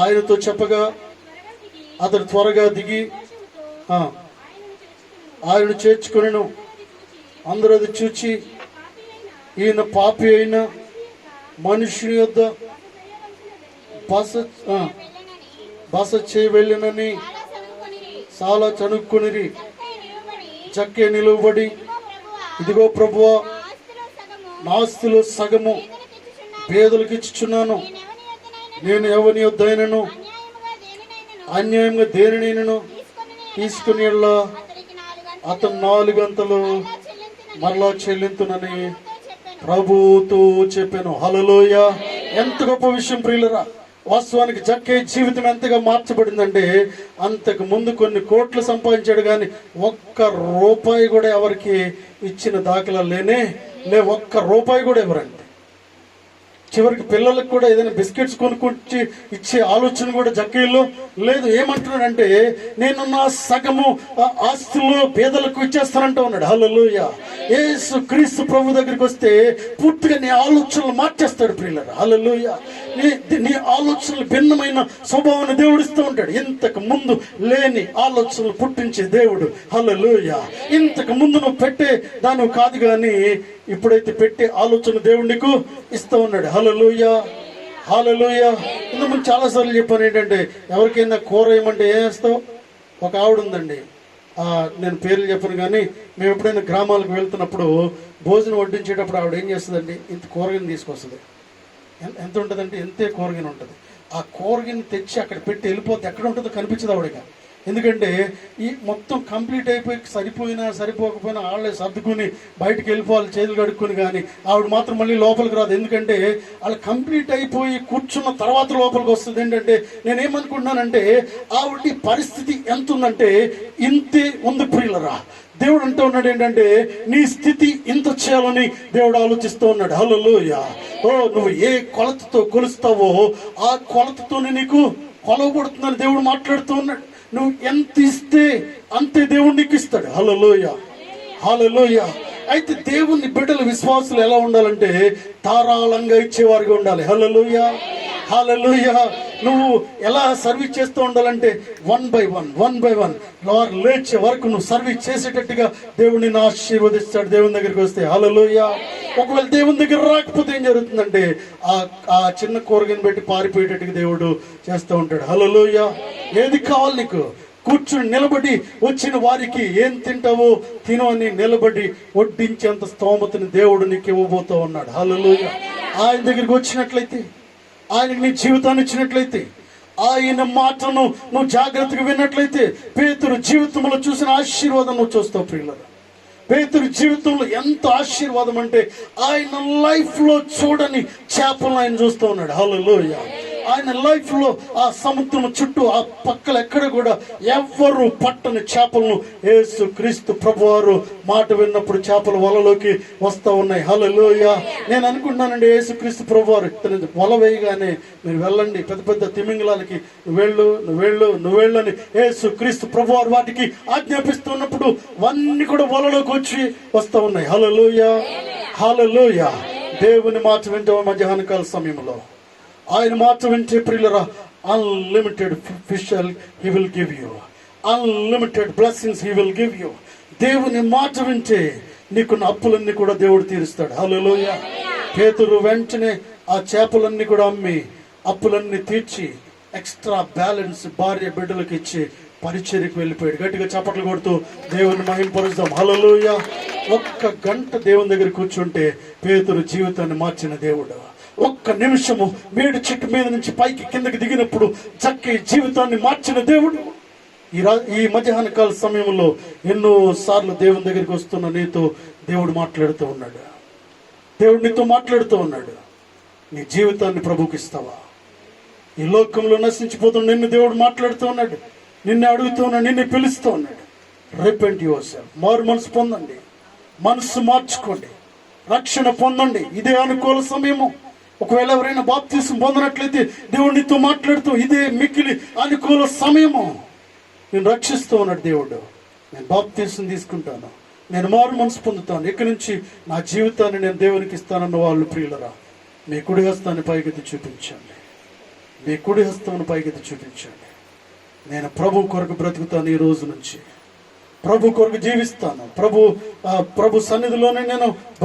Speaker 1: ఆయనతో చెప్పగా అతడు త్వరగా దిగి ఆయన చేర్చుకునేను. అందరూ అది చూచి, ఈయన పాపి అయిన మనుషుని యొద్ద బస చేయి వెళ్ళినని చాలా చనుక్కునిరి. చక్కే నిలువబడి, ఇదిగో ప్రభువా, నా ఆస్తిలో సగము పేదలకు ఇచ్చుచున్నాను. నేను ఎవని యొద్దైనను అన్యాయంగా దేనినైనను తీసుకుని అతను 4 అంతలు మరలా చెల్లింతునని ప్రభుతో చెప్పాను. హల్లెలూయా. ఎంత గొప్ప విషయం ప్రియులరా. వాస్తవానికి జక్కయ్య జీవితం ఎంతగా మార్చబడిందంటే, అంతకు ముందు కొన్ని కోట్లు సంపాదించాడు కానీ ₹1 కూడా ఎవరికి ఇచ్చిన దాఖలా లేనే లే. ₹1 కూడా ఎవరండి. చివరికి పిల్లలకు కూడా ఏదైనా బిస్కెట్స్ కొనుక్కొచ్చి ఇచ్చే ఆలోచన కూడా జక్కయ్యలో లేదు. ఏమంటున్నాడంటే, నేను నా సగము ఆస్తుల్లో పేదలకు ఇచ్చేస్తానంటూ ఉన్నాడు. హల్లెలూయా. యేసుక్రీస్తు ప్రభు దగ్గరికి వస్తే పూర్తిగా నీ ఆలోచనలు మార్చేస్తాడు ప్రియులారా. హల్లెలూయా. నీ ఆలోచనలు భిన్నమైన స్వభావాన్ని దేవుడు ఇస్తూ ఉంటాడు. ఇంతకు ముందు లేని ఆలోచనలు పుట్టించే దేవుడు. హల్లెలూయా. ఇంతకు ముందు నువ్వు పెట్టే దాని కాదు కానీ ఇప్పుడైతే పెట్టే ఆలోచన దేవుడు నీకు ఇస్తూ ఉన్నాడు. హల్లెలూయా. హల్లెలూయా. ఇంతకుముందు చాలాసార్లు చెప్పాను ఏంటంటే, ఎవరికైనా కూర ఏమంటే ఏం వేస్తావు? ఒక ఆవిడ ఉందండి, నేను పేర్లు చెప్పను కానీ, మేము ఎప్పుడైనా గ్రామాలకు వెళ్తున్నప్పుడు భోజనం వడ్డించేటప్పుడు ఆవిడ ఏం చేస్తుందండి, ఇంత కూరగాయలు తీసుకొస్తుంది. ఎంత ఉంటుందంటే ఎంతే కూరగాయలు ఉంటుంది. ఆ కూరగాయని తెచ్చి అక్కడ పెట్టి వెళ్ళిపోతే ఎక్కడ ఉంటుందో కనిపించదు ఆవిడగా. ఎందుకంటే ఈ మొత్తం కంప్లీట్ అయిపోయి సరిపోయినా సరిపోకపోయినా వాళ్ళే సర్దుకుని బయటకు వెళ్ళిపోవాలి చేతులు కడుక్కొని. కానీ ఆవిడ మాత్రం మళ్ళీ లోపలికి రాదు. ఎందుకంటే వాళ్ళు కంప్లీట్ అయిపోయి కూర్చున్న తర్వాత లోపలికి వస్తుంది. ఏంటంటే నేనేమనుకుంటున్నానంటే, ఆవిడ పరిస్థితి ఎంత ఉందంటే ఇంతే ఉంది ప్రియులరా. దేవుడు అంటూ ఉన్నాడు ఏంటంటే, నీ స్థితి ఇంత చేయాలని దేవుడు ఆలోచిస్తూ ఉన్నాడు. హల్లెలూయా. నువ్వు ఏ కొలతతో కొలుస్తావో ఆ కొలతతోనే నీకు కొలవబడుతుందని దేవుడు మాట్లాడుతూ ఉన్నాడు. నువ్వు ఎంత ఇస్తే అంతే దేవుడు నీకు ఇస్తాడు. హల్లెలూయా. హల్లెలూయా. అయితే దేవుని బిడ్డల విశ్వాసులు ఎలా ఉండాలంటే, ధారాళంగా ఇచ్చేవారుగా ఉండాలి. హల్లెలూయా. హల్లెలూయా. నువ్వు ఎలా సర్వీస్ చేస్తూ ఉండాలంటే 1 by 1 లార్ లేచే వరకు నువ్వు సర్వీస్ చేసేటట్టుగా దేవుడు నిన్ను ఆశీర్వదిస్తాడు దేవుని దగ్గరికి వస్తే. హల్లెలూయా. ఒకవేళ దేవుని దగ్గర రాకపోతే ఏం జరుగుతుందంటే, ఆ చిన్న కూరగాయని పెట్టి పారిపోయేటట్టుగా దేవుడు చేస్తూ ఉంటాడు. హల్లెలూయా. ఏది కావాలి నీకు? కూర్చుని నిలబడి వచ్చిన వారికి ఏం తింటావో తిను అని నిలబడి వడ్డించేంత స్తోమతని దేవుడు నీకు ఇవ్వబోతూ ఉన్నాడు. హల్లెలూయా. ఆయన దగ్గరికి వచ్చినట్లయితే, ఆయనకి నీ జీవితాన్ని ఇచ్చినట్లయితే, ఆయన మాటను నువ్వు జాగ్రత్తగా విన్నట్లయితే, పేతురు జీవితంలో చూసిన ఆశీర్వాదం నువ్వు చూస్తావు ప్రియులారా. పేతురు జీవితంలో ఎంత ఆశీర్వాదం అంటే, ఆయన లైఫ్ లో చూడని చేపలను ఆయన చూస్తూ ఉన్నాడు. హల్లెలూయా. ఆయన లైఫ్ లో ఆ సముద్రం చుట్టూ ఆ పక్కల ఎక్కడ కూడా ఎవ్వరు పట్టని చేపలను యేసుక్రీస్తు ప్రభువారు మాట విన్నప్పుడు చేపలు వలలోకి వస్తూ ఉన్నాయి. హల్లెలూయా. నేను అనుకుంటున్నానండి, యేసుక్రీస్తు ప్రభువారు వల వేయగానే మీరు వెళ్ళండి పెద్ద పెద్ద తిమింగలాలకి, నువ్వు వెళ్ళు అని యేసుక్రీస్తు ప్రభువారు వాటికి ఆజ్ఞాపిస్తున్నప్పుడు అవన్నీ కూడా వలలోకి వచ్చి వస్తూ ఉన్నాయి. హల్లెలూయా. హల్లెలూయా. దేవుని మాట వింటే మధ్యాహ్న కాల సమయంలో ఆయన మాట వింటే ప్రియులరా, unlimited fish he will give you, unlimited blessings he will give you. దేవుని మాట వింటే నీకున్న అప్పులన్నీ కూడా దేవుడు తీరుస్తాడు. హల్లెలూయా. పేతురు వెంటనే ఆ చేపలన్నీ కూడా అమ్మి అప్పులన్నీ తీర్చి ఎక్స్ట్రా బ్యాలెన్స్ భార్య బిడ్డలకు ఇచ్చి పరిచర్యకు వెళ్ళిపోయాడు. గట్టిగా చప్పట్లు కొడుతూ దేవుని మహిమపరుస్తాం. హల్లెలూయా. 1 గంట దేవుని దగ్గర కూర్చుంటే పేతురు జీవితాన్ని మార్చిన దేవుడు. 1 నిమిషము మేడు చెట్టు మీద నుంచి పైకి కిందకి దిగినప్పుడు చక్కటి జీవితాన్ని మార్చిన దేవుడు. ఈ మధ్యాహ్న కాల సమయంలో ఎన్నో సార్లు దేవుని దగ్గరికి వస్తున్న నీతో దేవుడు మాట్లాడుతూ ఉన్నాడు. దేవుడు నీతో మాట్లాడుతూ ఉన్నాడు. నీ జీవితాన్ని ప్రభువుకి ఇస్తావా? ఈ లోకంలో నశించిపోతున్న నిన్ను దేవుడు మాట్లాడుతూ ఉన్నాడు, నిన్ను అడుగుతూ ఉన్నాడు, నిన్ను పిలుస్తూ ఉన్నాడు. రిపెంట్ యువర్సెల్ఫ్, మారు మనసు పొందండి, మనసు మార్చుకోండి, రక్షణ పొందండి. ఇదే అనుకూల సమయము. ఒకవేళ ఎవరైనా బాప్తీసం పొందినట్లయితే దేవుడు నీతో మాట్లాడుతూ ఇదే మిక్కిలి అనుకూల సమయము. నేను రక్షిస్తూ ఉన్నాడు దేవుడు. నేను బాప్తీసం తీసుకుంటాను, నేను మారు మనసు పొందుతాను, ఇక్కడి నుంచి నా జీవితాన్ని నేను దేవునికి ఇస్తానన్న వాళ్ళు ప్రియులరా, మీ కుడి హస్తాన్ని పైకెత్తి చూపించండి. మీ కుడి హస్తాన్ని పైకెత్తి చూపించండి. నేను ప్రభు కొరకు బ్రతుకుతాను. ఈ రోజు నుంచి ప్రభు కొరకు జీవిస్తాను. ప్రభు సన్నిధిలోనే నేను